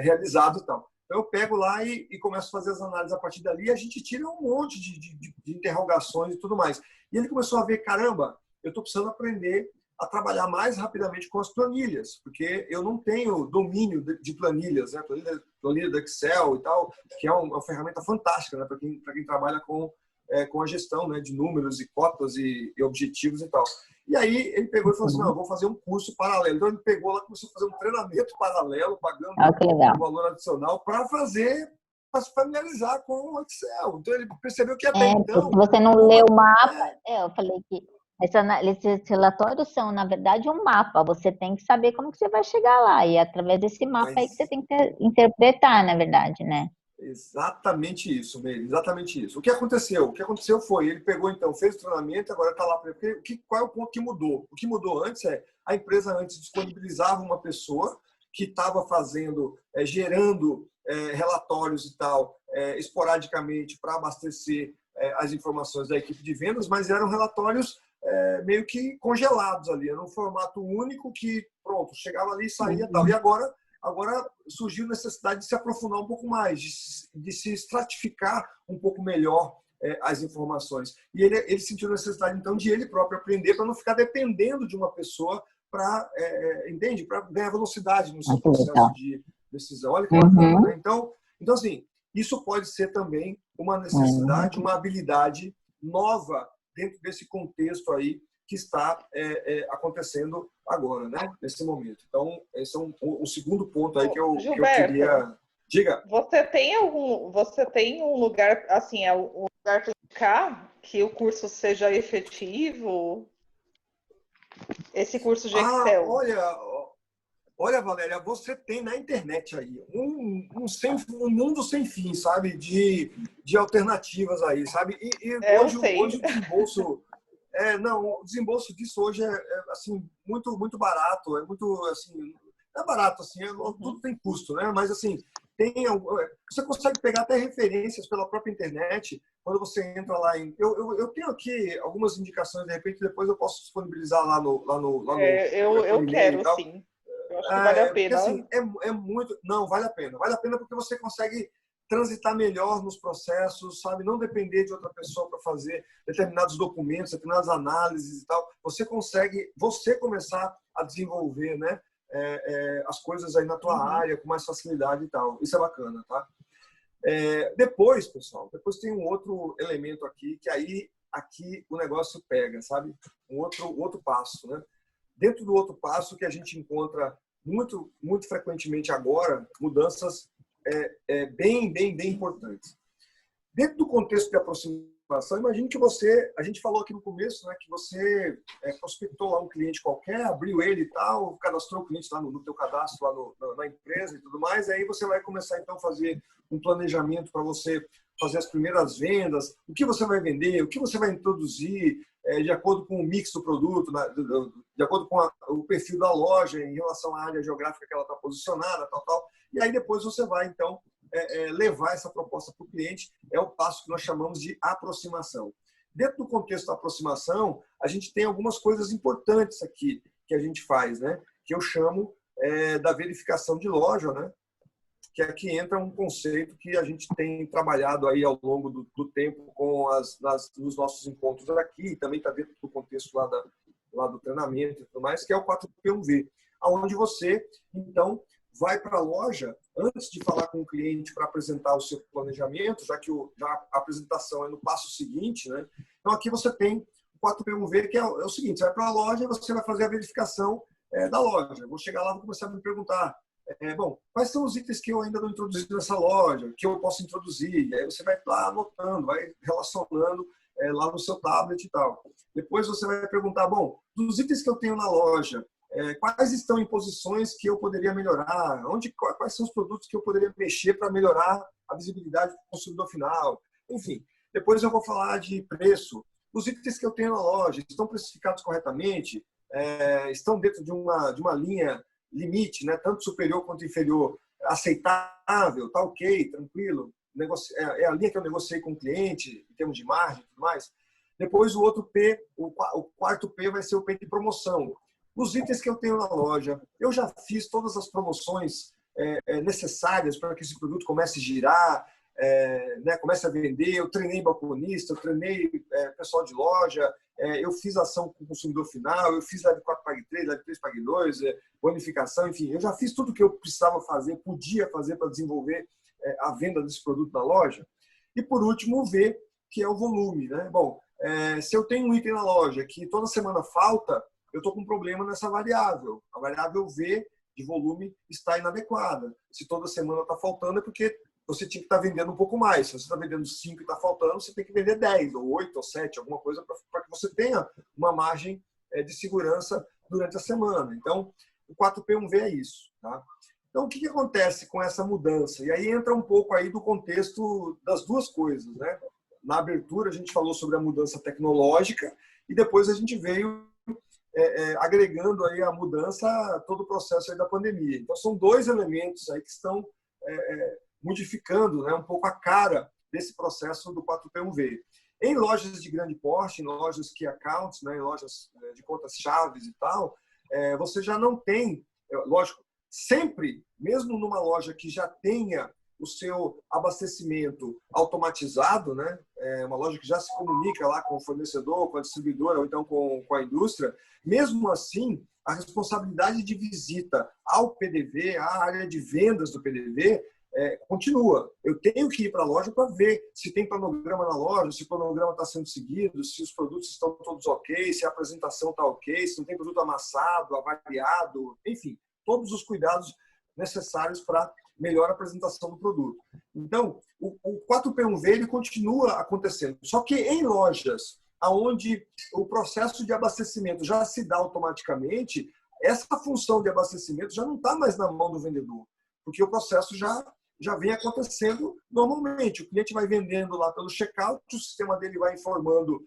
realizados e tal. Então eu pego lá e começo a fazer as análises a partir dali, e a gente tira um monte de interrogações e tudo mais. E ele começou a ver: caramba, eu estou precisando aprender a trabalhar mais rapidamente com as planilhas, porque eu não tenho domínio de planilhas, né? Planilha do Excel e tal, que é uma ferramenta fantástica, né? Para quem trabalha com a gestão, né? De números e cotas e objetivos e tal. E aí ele pegou e falou assim: não, eu vou fazer um curso paralelo. Então ele pegou lá e começou a fazer um treinamento paralelo, pagando um valor adicional para se familiarizar com o Excel. Então ele percebeu que até então... Se você não lê o mapa, eu falei que esses relatórios são, na verdade, um mapa. Você tem que saber como que você vai chegar lá. E é através desse mapa aí que você tem que interpretar, na verdade, né? Exatamente isso, Meire, exatamente isso. O que aconteceu? O que aconteceu foi, ele pegou, então, fez o treinamento, agora está lá. Qual é o ponto que mudou? O que mudou antes a empresa antes disponibilizava uma pessoa que estava fazendo, gerando relatórios e tal, esporadicamente para abastecer as informações da equipe de vendas, mas eram relatórios meio que congelados ali, era um formato único que, pronto, chegava ali e saía tal. E agora surgiu a necessidade de se aprofundar um pouco mais, de se estratificar um pouco melhor as informações. E ele sentiu a necessidade, então, de ele próprio aprender para não ficar dependendo de uma pessoa para, entende? Para ganhar velocidade no seu processo de decisão. Olha que bacana, né? Então, assim, isso pode ser também uma necessidade, uma habilidade nova dentro desse contexto aí que está acontecendo agora, né? Nesse momento. Então, esse é o segundo ponto aí que eu queria... Diga. Você tem um lugar, assim, um lugar para indicar que o curso seja efetivo? Esse curso de Excel. Olha, Valéria, você tem na internet aí um mundo sem fim, sabe? De alternativas aí, sabe? E hoje o desembolso... o desembolso disso hoje é assim, muito, muito barato. É muito, assim... Não é barato, assim, tudo tem custo, né? Mas, assim, você consegue pegar até referências pela própria internet quando você entra lá em... Eu tenho aqui algumas indicações, de repente depois eu posso disponibilizar lá no eu quero, sim. Eu acho que vale a pena. Porque, assim, é muito... Não, vale a pena. Vale a pena porque você consegue transitar melhor nos processos, sabe? Não depender de outra pessoa para fazer determinados documentos, determinadas análises e tal. Você consegue, você começar a desenvolver, né? As coisas aí na tua área com mais facilidade e tal. Isso é bacana, tá? Depois, pessoal, depois tem um outro elemento aqui, que aí aqui o negócio pega, sabe? Um outro passo, né? Dentro do outro passo que a gente encontra muito frequentemente agora, mudanças bem importantes. Dentro do contexto de aproximação, imagine que a gente falou aqui no começo, né, que você prospectou lá um cliente qualquer, abriu ele e tal, cadastrou o cliente lá no teu cadastro, lá na empresa e tudo mais, aí você vai começar então a fazer um planejamento para você fazer as primeiras vendas, o que você vai vender, o que você vai introduzir, de acordo com o mix do produto, de acordo com o perfil da loja em relação à área geográfica que ela está posicionada, tal. E aí depois você vai, então, levar essa proposta para o cliente. É o passo que nós chamamos de aproximação. Dentro do contexto da aproximação, a gente tem algumas coisas importantes aqui que a gente faz, né? Que eu chamo da verificação de loja, né? Que aqui entra um conceito que a gente tem trabalhado aí ao longo do tempo nos nossos encontros aqui, e também está dentro do contexto lá do treinamento e tudo mais, que é o 4P1V, onde você, então, vai para a loja, antes de falar com o cliente para apresentar o seu planejamento, já que a apresentação é no passo seguinte, né? Então, aqui você tem o 4P1V, que é o seguinte, você vai para a loja e você vai fazer a verificação da loja. Eu vou chegar lá e vou começar a me perguntar, bom, quais são os itens que eu ainda não introduzi nessa loja, que eu posso introduzir? E aí você vai lá anotando, vai relacionando lá no seu tablet e tal. Depois você vai perguntar, bom, dos itens que eu tenho na loja, quais estão em posições que eu poderia melhorar? Quais são os produtos que eu poderia mexer para melhorar a visibilidade do consumidor final? Enfim, depois eu vou falar de preço. Os itens que eu tenho na loja estão precificados corretamente? Estão dentro de uma linha limite, né? Tanto superior quanto inferior, aceitável, tá ok, tranquilo? É a linha que eu negociei com o cliente, em termos de margem e tudo mais. Depois o outro P, o quarto P vai ser o P de promoção. Os itens que eu tenho na loja, eu já fiz todas as promoções necessárias para que esse produto comece a girar, né, comece a vender. Eu treinei balconista, eu treinei pessoal de loja, eu fiz ação com o consumidor final, eu fiz Leve 4 Pague 3, Leve 3 Pague 2, bonificação, enfim, eu já fiz tudo o que eu precisava fazer, podia fazer para desenvolver a venda desse produto na loja. E por último, o V, que é o volume, né? Bom, se eu tenho um item na loja que toda semana falta, eu estou com um problema nessa variável. A variável V de volume está inadequada. Se toda semana está faltando, é porque você tinha que estar vendendo um pouco mais. Se você está vendendo 5 e está faltando, você tem que vender 10, ou 8, ou 7, alguma coisa para que você tenha uma margem de segurança durante a semana. Então, o 4P1V é isso. Tá? Então, o que acontece com essa mudança? E aí entra um pouco aí do contexto das duas coisas. Né? Na abertura, a gente falou sobre a mudança tecnológica e depois a gente veio agregando aí a mudança a todo o processo aí da pandemia. Então, são dois elementos aí que estão modificando, né, um pouco a cara desse processo do 4P1V. Em lojas de grande porte, em lojas key accounts, né, em lojas de contas-chaves e tal, você já não tem, lógico, sempre, mesmo numa loja que já tenha o seu abastecimento automatizado, né, uma loja que já se comunica lá com o fornecedor, com a distribuidora ou então com a indústria, mesmo assim, a responsabilidade de visita ao PDV, à área de vendas do PDV, continua. Eu tenho que ir para a loja para ver se tem cronograma na loja, se o cronograma está sendo seguido, se os produtos estão todos ok, se a apresentação está ok, se não tem produto amassado, avariado, enfim, todos os cuidados necessários para melhor apresentação do produto. Então, o 4P1V ele continua acontecendo, só que em lojas onde o processo de abastecimento já se dá automaticamente, essa função de abastecimento já não está mais na mão do vendedor, porque o processo já vem acontecendo normalmente. O cliente vai vendendo lá pelo checkout, o sistema dele vai informando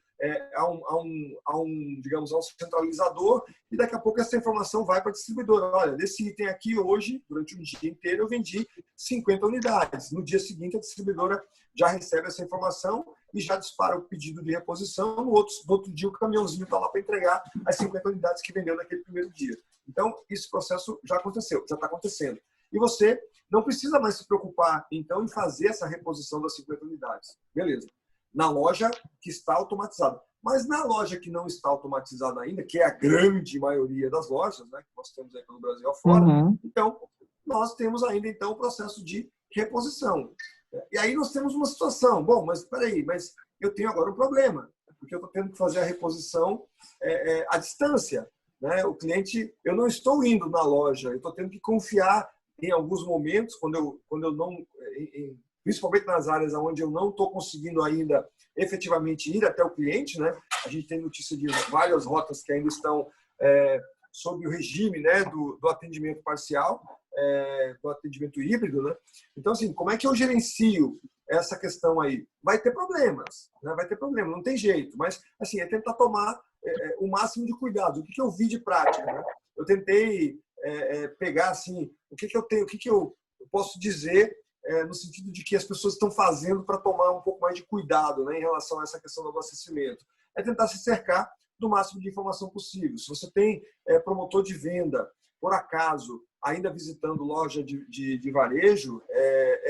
digamos, a um centralizador, e daqui a pouco essa informação vai para a distribuidora. Olha, desse item aqui hoje, durante um dia inteiro, eu vendi 50 unidades. No dia seguinte, a distribuidora já recebe essa informação e já dispara o pedido de reposição. No outro dia, o caminhãozinho está lá para entregar as 50 unidades que vendeu naquele primeiro dia. Então, esse processo já aconteceu, já está acontecendo. E você não precisa mais se preocupar, então, em fazer essa reposição das 50 unidades. Beleza. Na loja que está automatizada. Mas na loja que não está automatizada ainda, que é a grande maioria das lojas, né, que nós temos aí pelo Brasil afora, então, nós temos ainda, então, o processo de reposição. E aí nós temos uma situação. Bom, mas espera aí, mas eu tenho agora um problema, porque eu estou tendo que fazer a reposição à distância. Né? O cliente, eu não estou indo na loja, eu estou tendo que confiar em alguns momentos, quando eu não, principalmente nas áreas onde eu não estou conseguindo ainda efetivamente ir até o cliente, né? A gente tem notícia de várias rotas que ainda estão sob o regime, né, do atendimento parcial, do atendimento híbrido, né? Então, assim, como é que eu gerencio essa questão aí? Vai ter problemas, né? Vai ter problema, não tem jeito, mas, assim, é tentar tomar o máximo de cuidado. O que eu vi de prática, né? Eu tentei pegar, assim, o que eu tenho, o que eu posso dizer no sentido de que as pessoas estão fazendo para tomar um pouco mais de cuidado, né, em relação a essa questão do abastecimento. É tentar se cercar do máximo de informação possível. Se você tem promotor de venda, por acaso, ainda visitando loja de varejo,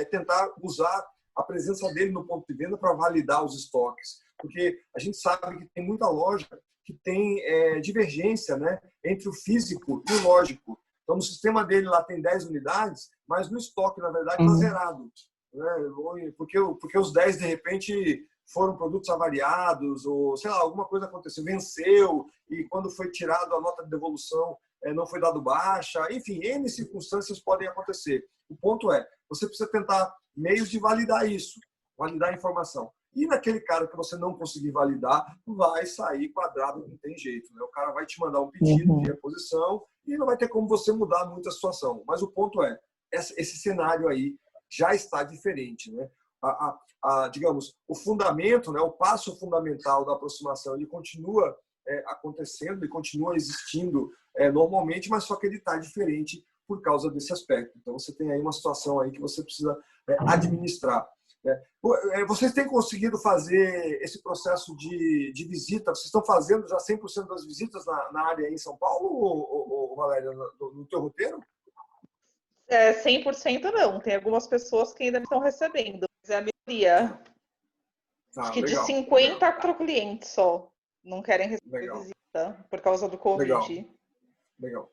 tentar usar a presença dele no ponto de venda para validar os estoques. Porque a gente sabe que tem muita loja que tem divergência, né, entre o físico e o lógico. Então, no sistema dele lá tem 10 unidades, mas no estoque, na verdade, está zerado. Né? Porque os 10, de repente, foram produtos avariados, ou, sei lá, alguma coisa aconteceu, venceu, e quando foi tirado a nota de devolução, não foi dado baixa. Enfim, N circunstâncias podem acontecer. O ponto é, você precisa tentar meios de validar isso, validar a informação. E naquele cara que você não conseguir validar, vai sair quadrado, não tem jeito. Né? O cara vai te mandar um pedido de reposição e não vai ter como você mudar muito a situação. Mas o ponto é, esse cenário aí já está diferente. Né? Digamos, o fundamento, né, o passo fundamental da aproximação, ele continua acontecendo, ele continua existindo normalmente, mas só que ele está diferente por causa desse aspecto. Então, você tem aí uma situação aí que você precisa administrar. Vocês têm conseguido fazer esse processo de visita? Vocês estão fazendo já 100% das visitas na área aí em São Paulo, ou Valéria, no teu roteiro? 100% não. Tem algumas pessoas que ainda estão recebendo, mas é a maioria. Acho que legal, de 50 legal. Clientes só não querem receber legal. Visita por causa do Covid. Legal.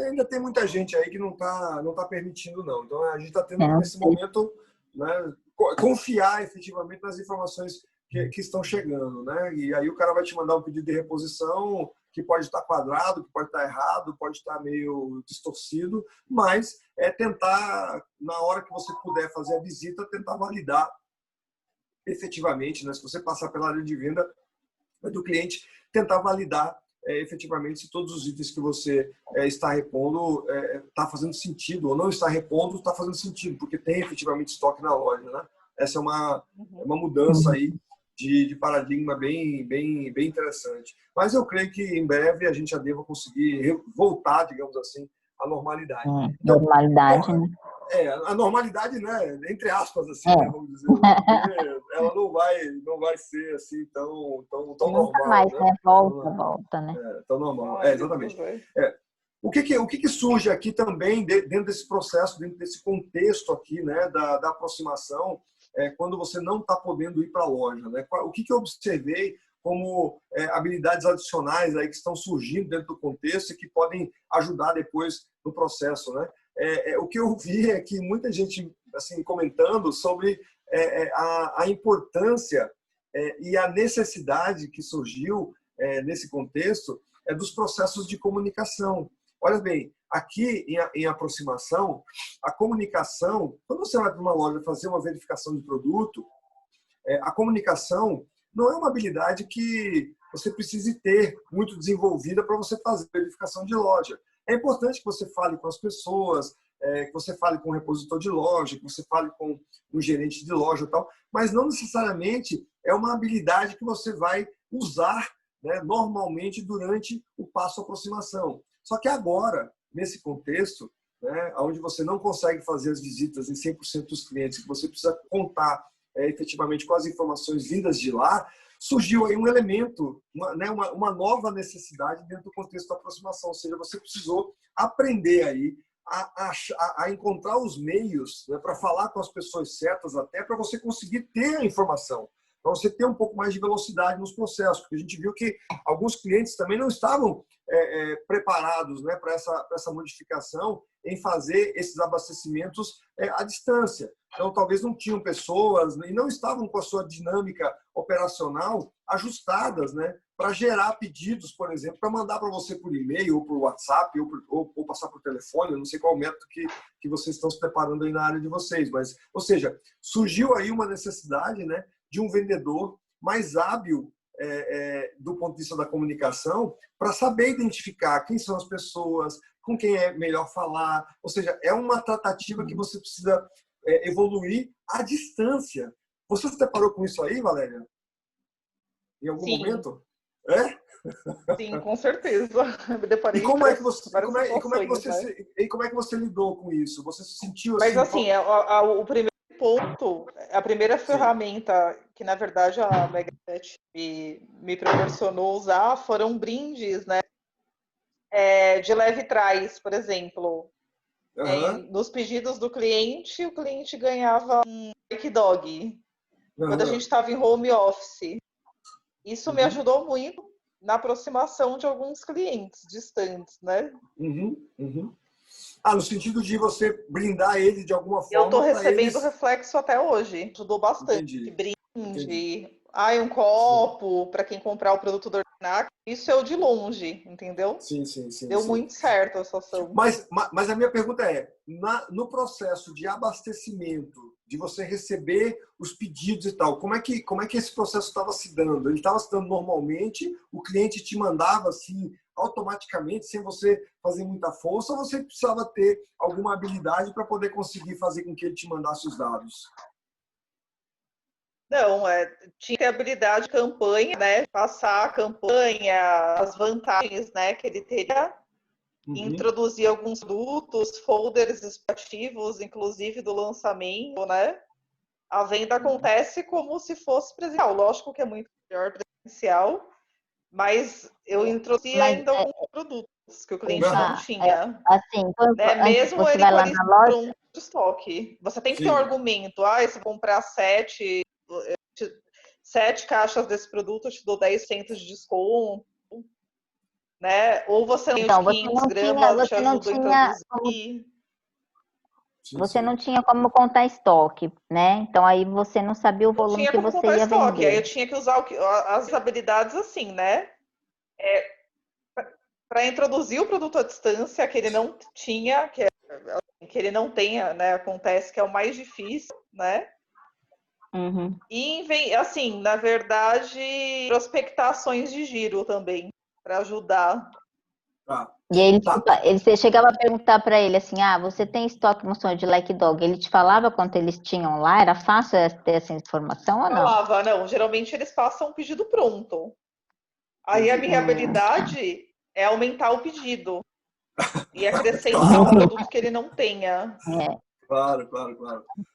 Ainda tem muita gente aí que não tá permitindo, não. Então, a gente está tendo, nesse momento, né, confiar efetivamente nas informações que estão chegando. Né? E aí o cara vai te mandar um pedido de reposição que pode estar quadrado, que pode estar errado, pode estar meio distorcido, mas tentar, na hora que você puder fazer a visita, tentar validar efetivamente, né? Se você passar pela área de venda do cliente, tentar validar efetivamente se todos os itens que você está repondo está fazendo sentido, ou não está repondo, está fazendo sentido, porque tem efetivamente estoque na loja. Né? Essa é uma mudança aí de paradigma bem interessante. Mas eu creio que em breve a gente já deva conseguir voltar, digamos assim, à normalidade. Então, normalidade, né? A normalidade, né, entre aspas, assim, né, vamos dizer, porque ela não vai ser assim tão normal. Mais, né? Volta, né? Tão normal, exatamente. O que surge aqui também dentro desse processo, dentro desse contexto aqui, né, da aproximação, quando você não está podendo ir para a loja, né? O que eu observei como habilidades adicionais aí que estão surgindo dentro do contexto e que podem ajudar depois no processo, né? O que eu vi é que muita gente assim comentando sobre a importância e a necessidade que surgiu nesse contexto dos processos de comunicação. Olha bem, aqui em aproximação, a comunicação, quando você vai para uma loja fazer uma verificação de produto, a comunicação não é uma habilidade que você precise ter muito desenvolvida para você fazer verificação de loja. É importante que você fale com as pessoas, que você fale com o repositor de loja, que você fale com o gerente de loja e tal, mas não necessariamente é uma habilidade que você vai usar, né, normalmente durante o passo aproximação. Só que agora, nesse contexto, né, onde você não consegue fazer as visitas em 100% dos clientes, que você precisa contar efetivamente com as informações vindas de lá, surgiu aí um elemento, uma nova necessidade dentro do contexto da aproximação, ou seja, você precisou aprender aí a encontrar os meios, né, para falar com as pessoas certas, até para você conseguir ter a informação, para você ter um pouco mais de velocidade nos processos, porque a gente viu que alguns clientes também não estavam preparados, né, para essa modificação em fazer esses abastecimentos à distância. Então, talvez não tinham pessoas, né, e não estavam com a sua dinâmica operacional ajustadas, né, para gerar pedidos, por exemplo, para mandar para você por e-mail, ou por WhatsApp, ou passar por telefone. Eu não sei qual método que vocês estão se preparando aí na área de vocês. Mas, ou seja, surgiu aí uma necessidade, né, de um vendedor mais hábil do ponto de vista da comunicação para saber identificar quem são as pessoas, com quem é melhor falar. Ou seja, é uma tratativa que você precisa evoluir à distância. Você se deparou com isso aí, Valéria? Em algum Sim. momento? Sim, com certeza. Me deparei E como é que você, né? como é que você lidou com isso? Você se sentiu Mas assim? assim, o primeiro ponto, a primeira ferramenta que na verdade a Meganet me proporcionou usar foram brindes, né? De leve trás, por exemplo. Nos pedidos do cliente, o cliente ganhava um Like Dog quando a gente estava em home office. Isso me ajudou muito na aproximação de alguns clientes distantes, né? No sentido de você brindar ele de alguma forma. Eu estou recebendo eles... reflexo até hoje. Ajudou bastante. Entendi. Brinde. Um copo para quem comprar o produto do Ordenac. Isso é o de longe, entendeu? Sim. Deu muito certo essa ação. Mas a minha pergunta é, no processo de abastecimento, de você receber os pedidos e tal, como é que esse processo estava se dando? Ele estava se dando normalmente? O cliente te mandava assim, automaticamente, sem você fazer muita força, ou você precisava ter alguma habilidade para poder conseguir fazer com que ele te mandasse os dados? Não, tinha que ter habilidade de campanha, né? Passar a campanha, as vantagens, né, que ele teria. Introduzir alguns produtos, folders explicativos, inclusive do lançamento, né? A venda acontece como se fosse presencial. Lógico que é muito melhor presencial, mas eu introduzi ainda alguns produtos que o cliente não tinha. Assim, Mesmo você ele vai com lá eles na loja, pronto de estoque. Você tem que ter um argumento. Se eu comprar 7 caixas desse produto, eu te dou 10% de desconto. Né? Ou você tem então, os 500 gramas, te ajuda a introduzir. Você não tinha como contar estoque, né? Então aí você não sabia o volume que você ia vender. Aí eu tinha que usar as habilidades assim, né? Para introduzir o produto à distância que ele não tinha, que ele não tenha, né? Acontece que é o mais difícil, né? E assim, na verdade, prospectar ações de giro também para ajudar. E aí você chegava a perguntar para ele assim, você tem estoque no sonho de Like Dog? Ele te falava quanto eles tinham lá? Era fácil ter essa informação ou não? Falava, não. Geralmente eles passam um pedido pronto. Aí a minha habilidade é aumentar o pedido e acrescentar um produto que ele não tenha. Claro.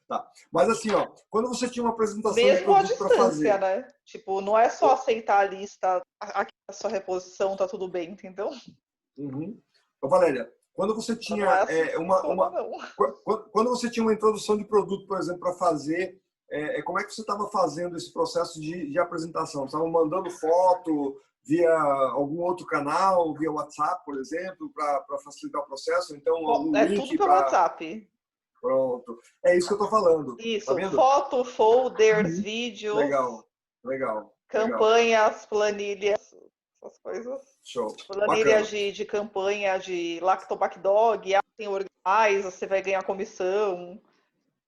Tá. Mas assim, quando você tinha uma apresentação mesmo de produto para fazer, né? Tipo, não é só aceitar a lista, aqui a sua reposição, tá tudo bem, entendeu? Valéria, quando você tinha quando você tinha uma introdução de produto, por exemplo, para fazer, como é que você estava fazendo esse processo de apresentação? Estava mandando foto via algum outro canal, via WhatsApp, por exemplo, para facilitar o processo? Então, tudo pelo WhatsApp. Pronto. É isso que eu estou falando. Isso, tá vendo? Foto, folders, vídeos. Legal. Campanhas, planilhas, essas coisas. Show. Planilha de campanha de Lactobac Dog, tem organize, você vai ganhar comissão.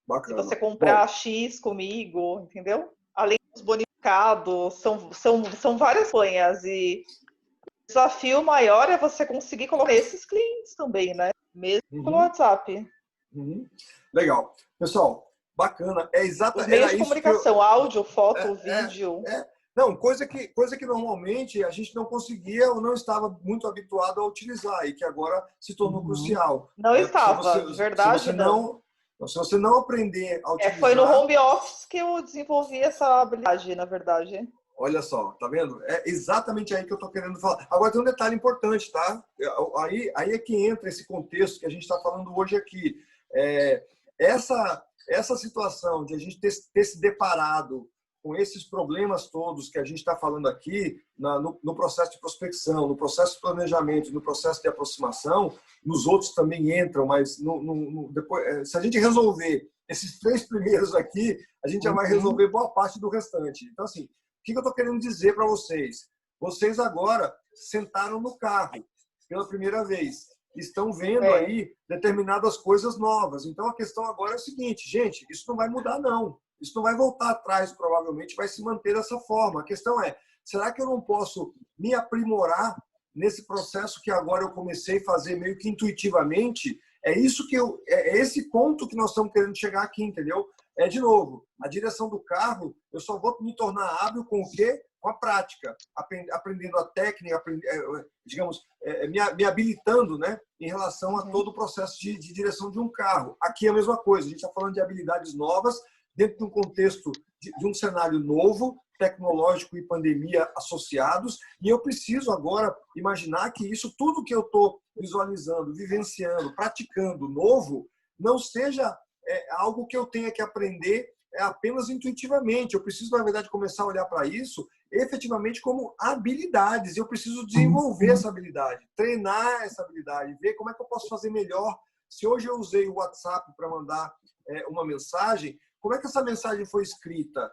Bacana. Se você comprar X comigo, entendeu? Além dos bonificados, são várias campanhas. E o desafio maior é você conseguir colocar esses clientes também, né? Mesmo pelo WhatsApp. Legal. Pessoal, bacana. Os meios de comunicação, áudio, foto, vídeo. Não, coisa que normalmente a gente não conseguia ou não estava muito habituado a utilizar e que agora se tornou crucial. Não estava, de verdade, se você não aprender a utilizar... Foi no home office que eu desenvolvi essa habilidade, na verdade. Olha só, tá vendo? É exatamente aí que eu tô querendo falar. Agora tem um detalhe importante, tá? Aí é que entra esse contexto que a gente está falando hoje aqui. Essa situação de a gente ter se deparado com esses problemas todos que a gente está falando aqui no processo de prospecção, no processo de planejamento, no processo de aproximação, nos outros também entram, mas depois, se a gente resolver esses 3 primeiros aqui, a gente já vai resolver boa parte do restante. Então, assim, o que eu estou querendo dizer para vocês? Vocês agora sentaram no carro pela primeira vez. Estão vendo aí determinadas coisas novas. Então, a questão agora é o seguinte, gente, isso não vai mudar, não. Isso não vai voltar atrás, provavelmente, vai se manter dessa forma. A questão é, será que eu não posso me aprimorar nesse processo que agora eu comecei a fazer meio que intuitivamente? É esse ponto que nós estamos querendo chegar aqui, entendeu? De novo, a direção do carro, eu só vou me tornar hábil com o quê? Com a prática, aprendendo a técnica, digamos, me habilitando, né, em relação a todo o processo de direção de um carro. Aqui é a mesma coisa, a gente está falando de habilidades novas, dentro de um contexto de um cenário novo, tecnológico e pandemia associados, e eu preciso agora imaginar que isso tudo que eu estou visualizando, vivenciando, praticando novo, não seja algo que eu tenha que aprender apenas intuitivamente. Eu preciso, na verdade, começar a olhar para isso efetivamente como habilidades. Eu preciso desenvolver essa habilidade, treinar essa habilidade, ver como é que eu posso fazer melhor. Se hoje eu usei o WhatsApp para mandar uma mensagem, como é que essa mensagem foi escrita?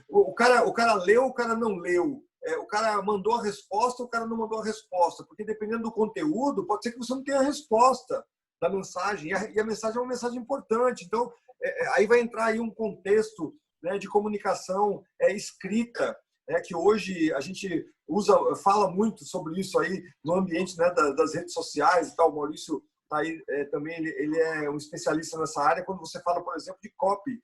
O cara leu, o cara não leu? O cara mandou a resposta, o cara não mandou a resposta? Porque dependendo do conteúdo, pode ser que você não tenha a resposta da mensagem. E a mensagem é uma mensagem importante. Então, aí vai entrar aí um contexto, né, de comunicação escrita, que hoje a gente fala muito sobre isso aí no ambiente, né, das redes sociais e tal. O Maurício tá aí também, ele é um especialista nessa área. Quando você fala, por exemplo, de copy,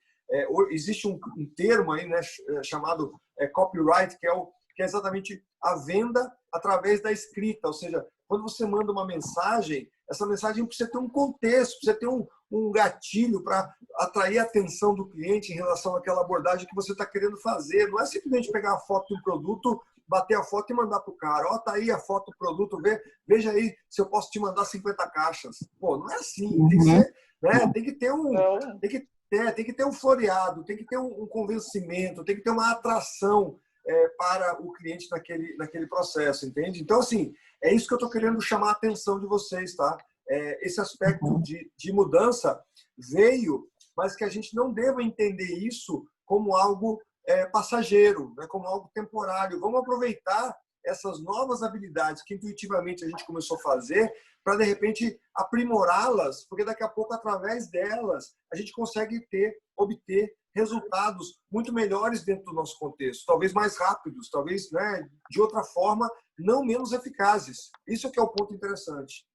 existe um termo aí, né, chamado copyright, que é exatamente a venda através da escrita. Ou seja, quando você manda uma mensagem, essa mensagem precisa ter um contexto, precisa ter um gatilho para atrair a atenção do cliente em relação àquela abordagem que você está querendo fazer. Não é simplesmente pegar a foto de um produto, bater a foto e mandar para o cara. Ó, tá aí a foto do produto, veja aí se eu posso te mandar 50 caixas. Pô, não é assim. Tem que ser, né? Tem que ter tem que ter um floreado, tem que ter um convencimento, tem que ter uma atração para o cliente naquele processo, entende? Então, assim, é isso que eu estou querendo chamar a atenção de vocês, tá? Esse aspecto de mudança veio, mas que a gente não deva entender isso como algo passageiro, né? Como algo temporário. Vamos aproveitar essas novas habilidades que intuitivamente a gente começou a fazer para, de repente, aprimorá-las, porque daqui a pouco, através delas, a gente consegue obter resultados muito melhores dentro do nosso contexto, talvez mais rápidos, talvez, né, de outra forma, não menos eficazes. Isso é que é o ponto interessante.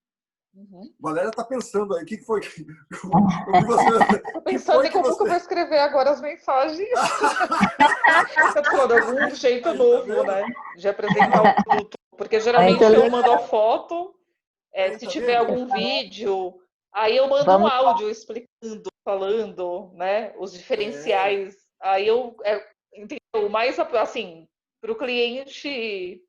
Valéria está pensando aí, o que foi? Estou pensando em como que eu vou escrever agora as mensagens. De algum jeito novo, né? De apresentar o produto. Porque geralmente eu mando a foto, se tiver algum vídeo, aí eu mando um áudio explicando, falando, né, os diferenciais. Aí eu entendo mais assim, para o cliente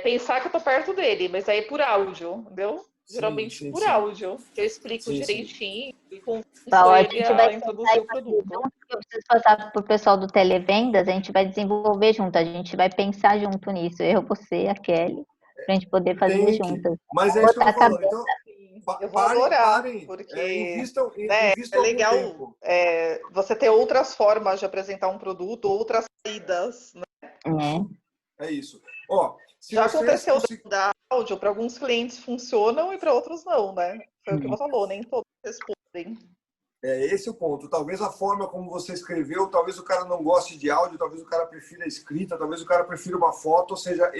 pensar que eu estou perto dele, mas aí por áudio, entendeu? Geralmente por áudio, que eu explico direitinho e convenço ele a introduzir o produto. Eu preciso passar para o pessoal do Televendas, a gente vai desenvolver junto, a gente vai pensar junto nisso, eu, você, a Kelly, para a gente poder fazer juntas. Mas é isso que eu tô falando. Então, eu vou adorar, parem, porque invistam é legal você ter outras formas de apresentar um produto, outras saídas, né? É isso. Ó, já aconteceu da áudio, para alguns clientes funcionam e para outros não, né? Foi o que você falou, nem todos respondem. Esse é o ponto. Talvez a forma como você escreveu, talvez o cara não goste de áudio, talvez o cara prefira a escrita, talvez o cara prefira uma foto. Ou seja,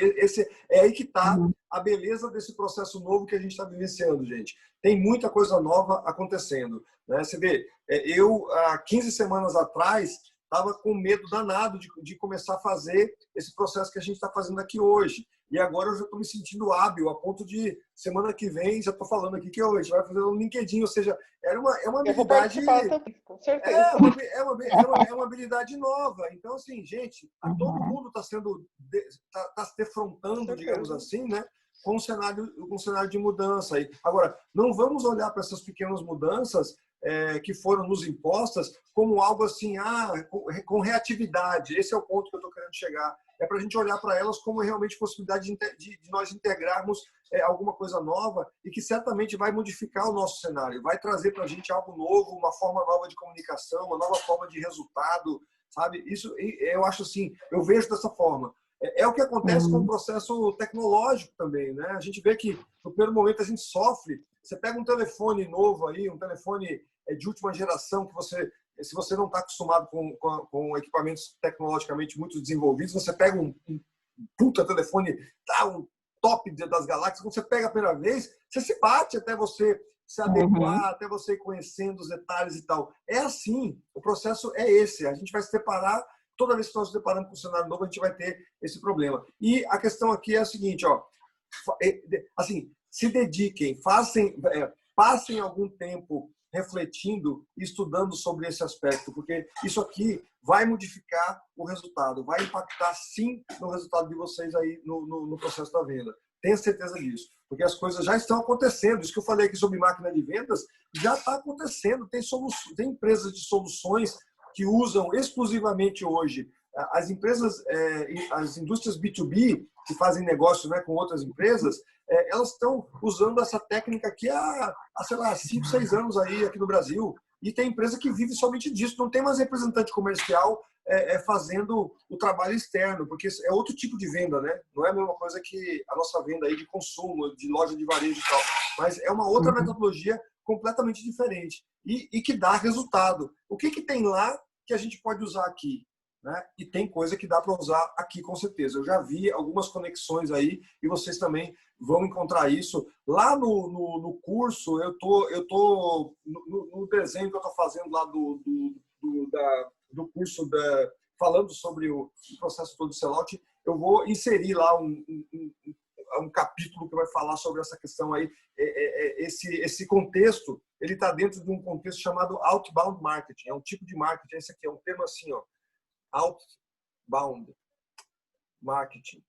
é aí que está a beleza desse processo novo que a gente está vivenciando, gente. Tem muita coisa nova acontecendo, né? Você vê, eu há 15 semanas atrás estava com medo danado de começar a fazer esse processo que a gente está fazendo aqui hoje. E agora eu já estou me sentindo hábil, a ponto de, semana que vem, já estou falando aqui que a gente vai fazer um LinkedIn, ou seja, é uma habilidade... Com certeza. É uma habilidade nova. Então, assim, gente, todo mundo está se defrontando, digamos assim, né? Com um cenário de mudança. Agora, não vamos olhar para essas pequenas mudanças que foram nos impostas como algo assim, com reatividade. Esse é o ponto que eu estou querendo chegar. É para a gente olhar para elas como realmente possibilidade de nós integrarmos alguma coisa nova e que certamente vai modificar o nosso cenário, vai trazer para a gente algo novo, uma forma nova de comunicação, uma nova forma de resultado, sabe? Isso eu acho assim, eu vejo dessa forma. É o que acontece com o processo tecnológico também, né? A gente vê que no primeiro momento a gente sofre. Você pega um telefone novo aí, um telefone de última geração que se você não está acostumado com equipamentos tecnologicamente muito desenvolvidos, você pega um puta telefone, um top das galáxias, quando você pega a primeira vez, você se bate até você se adequar, até você ir conhecendo os detalhes e tal. É assim, o processo é esse. A gente vai se deparar, toda vez que nós nos deparamos com um cenário novo, a gente vai ter esse problema. E a questão aqui é a seguinte, assim, se dediquem, passem algum tempo refletindo e estudando sobre esse aspecto, porque isso aqui vai modificar o resultado, vai impactar sim no resultado de vocês aí no processo da venda. Tenha certeza disso, porque as coisas já estão acontecendo. Isso que eu falei aqui sobre máquina de vendas já está acontecendo. Tem empresas de soluções que usam exclusivamente hoje as empresas, as indústrias B2B que fazem negócio, né, com outras empresas, elas estão usando essa técnica aqui há, sei lá, 5, 6 anos aí aqui no Brasil. E tem empresa que vive somente disso. Não tem mais representante comercial fazendo o trabalho externo, porque é outro tipo de venda, né? Não é a mesma coisa que a nossa venda aí de consumo, de loja de varejo e tal. Mas é uma outra metodologia completamente diferente e que dá resultado. O que tem lá que a gente pode usar aqui? Né? E tem coisa que dá para usar aqui com certeza. Eu já vi algumas conexões aí e vocês também vão encontrar isso. Lá no curso, eu tô no desenho que eu estou fazendo lá do curso falando sobre o processo todo de sellout, eu vou inserir lá um capítulo que vai falar sobre essa questão aí. Esse contexto, ele está dentro de um contexto chamado outbound marketing. É um tipo de marketing. Esse aqui é um termo assim, ó. Outbound marketing.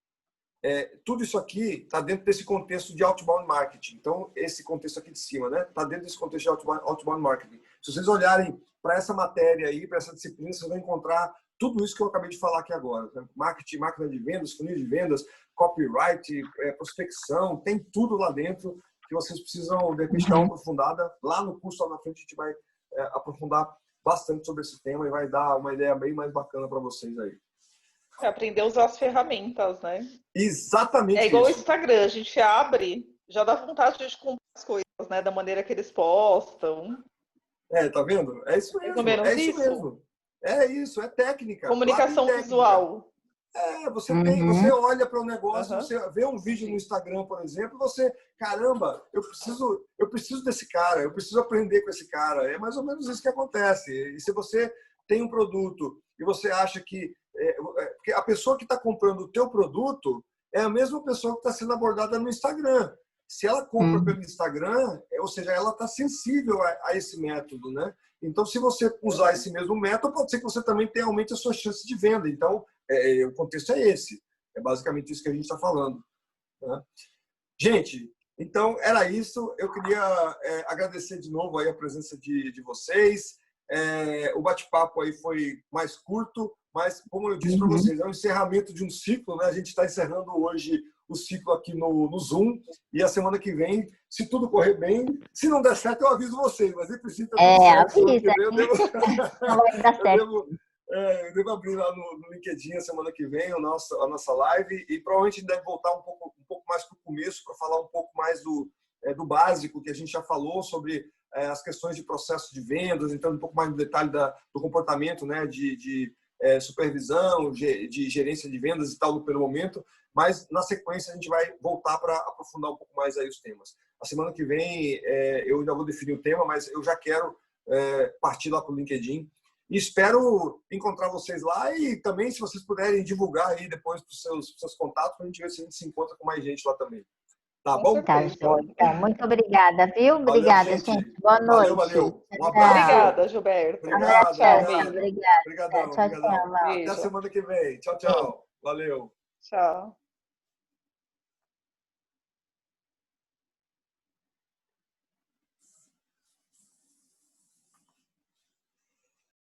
Tudo isso aqui está dentro desse contexto de outbound marketing. Então, esse contexto aqui de cima, né? Está dentro desse contexto de outbound marketing. Se vocês olharem para essa matéria aí, para essa disciplina, vocês vão encontrar tudo isso que eu acabei de falar aqui agora. Né? Marketing, máquina de vendas, funil de vendas, copyright, prospecção, tem tudo lá dentro que vocês precisam, de repente, dar uma aprofundada. Lá no curso, lá na frente, a gente vai aprofundar bastante sobre esse tema e vai dar uma ideia bem mais bacana para vocês aí. Aprender a usar as ferramentas, né? Exatamente. É igual o Instagram, a gente abre, já dá vontade de comprar as coisas, né? Da maneira que eles postam. Tá vendo? É isso mesmo. É isso mesmo. É isso, é técnica. Comunicação visual. Você olha para o negócio, você vê um vídeo no Instagram, por exemplo, caramba, eu preciso desse cara, eu preciso aprender com esse cara. É mais ou menos isso que acontece. E se você tem um produto e você acha que porque a pessoa que está comprando o teu produto é a mesma pessoa que está sendo abordada no Instagram. Se ela compra pelo Instagram, ou seja, ela está sensível a esse método, né? Então, se você usar esse mesmo método, pode ser que você também aumente a sua chance de venda. Então, o contexto é esse. É basicamente isso que a gente está falando. Né? Gente, então era isso. Eu queria agradecer de novo aí a presença de vocês. O bate-papo aí foi mais curto, mas, como eu disse para vocês, é um encerramento de um ciclo, né? A gente está encerrando hoje o ciclo aqui no Zoom, e a semana que vem, se tudo correr bem, se não der certo, eu aviso vocês, mas em princípio tá tudo certo. Eu devo abrir lá no LinkedIn a semana que vem a nossa live, e provavelmente a gente deve voltar um pouco mais para o começo, para falar um pouco mais do básico que a gente já falou sobre as questões de processo de vendas, então um pouco mais no detalhe do comportamento, né, de supervisão, de gerência de vendas e tal, pelo momento, mas na sequência a gente vai voltar para aprofundar um pouco mais aí os temas. A semana que vem eu ainda vou definir o tema, mas eu já quero partir lá para o LinkedIn. E espero encontrar vocês lá e também, se vocês puderem divulgar aí depois para os seus contatos, para a gente ver se a gente se encontra com mais gente lá também. Tá bom? Tá, então, muito obrigada, viu? Obrigada, gente. Boa noite. Valeu. Um abraço. Obrigada, Gilberto. Obrigado. Obrigada. Obrigadão. Tchau, tchau. Até a semana que vem. Tchau, tchau. Valeu. Tchau.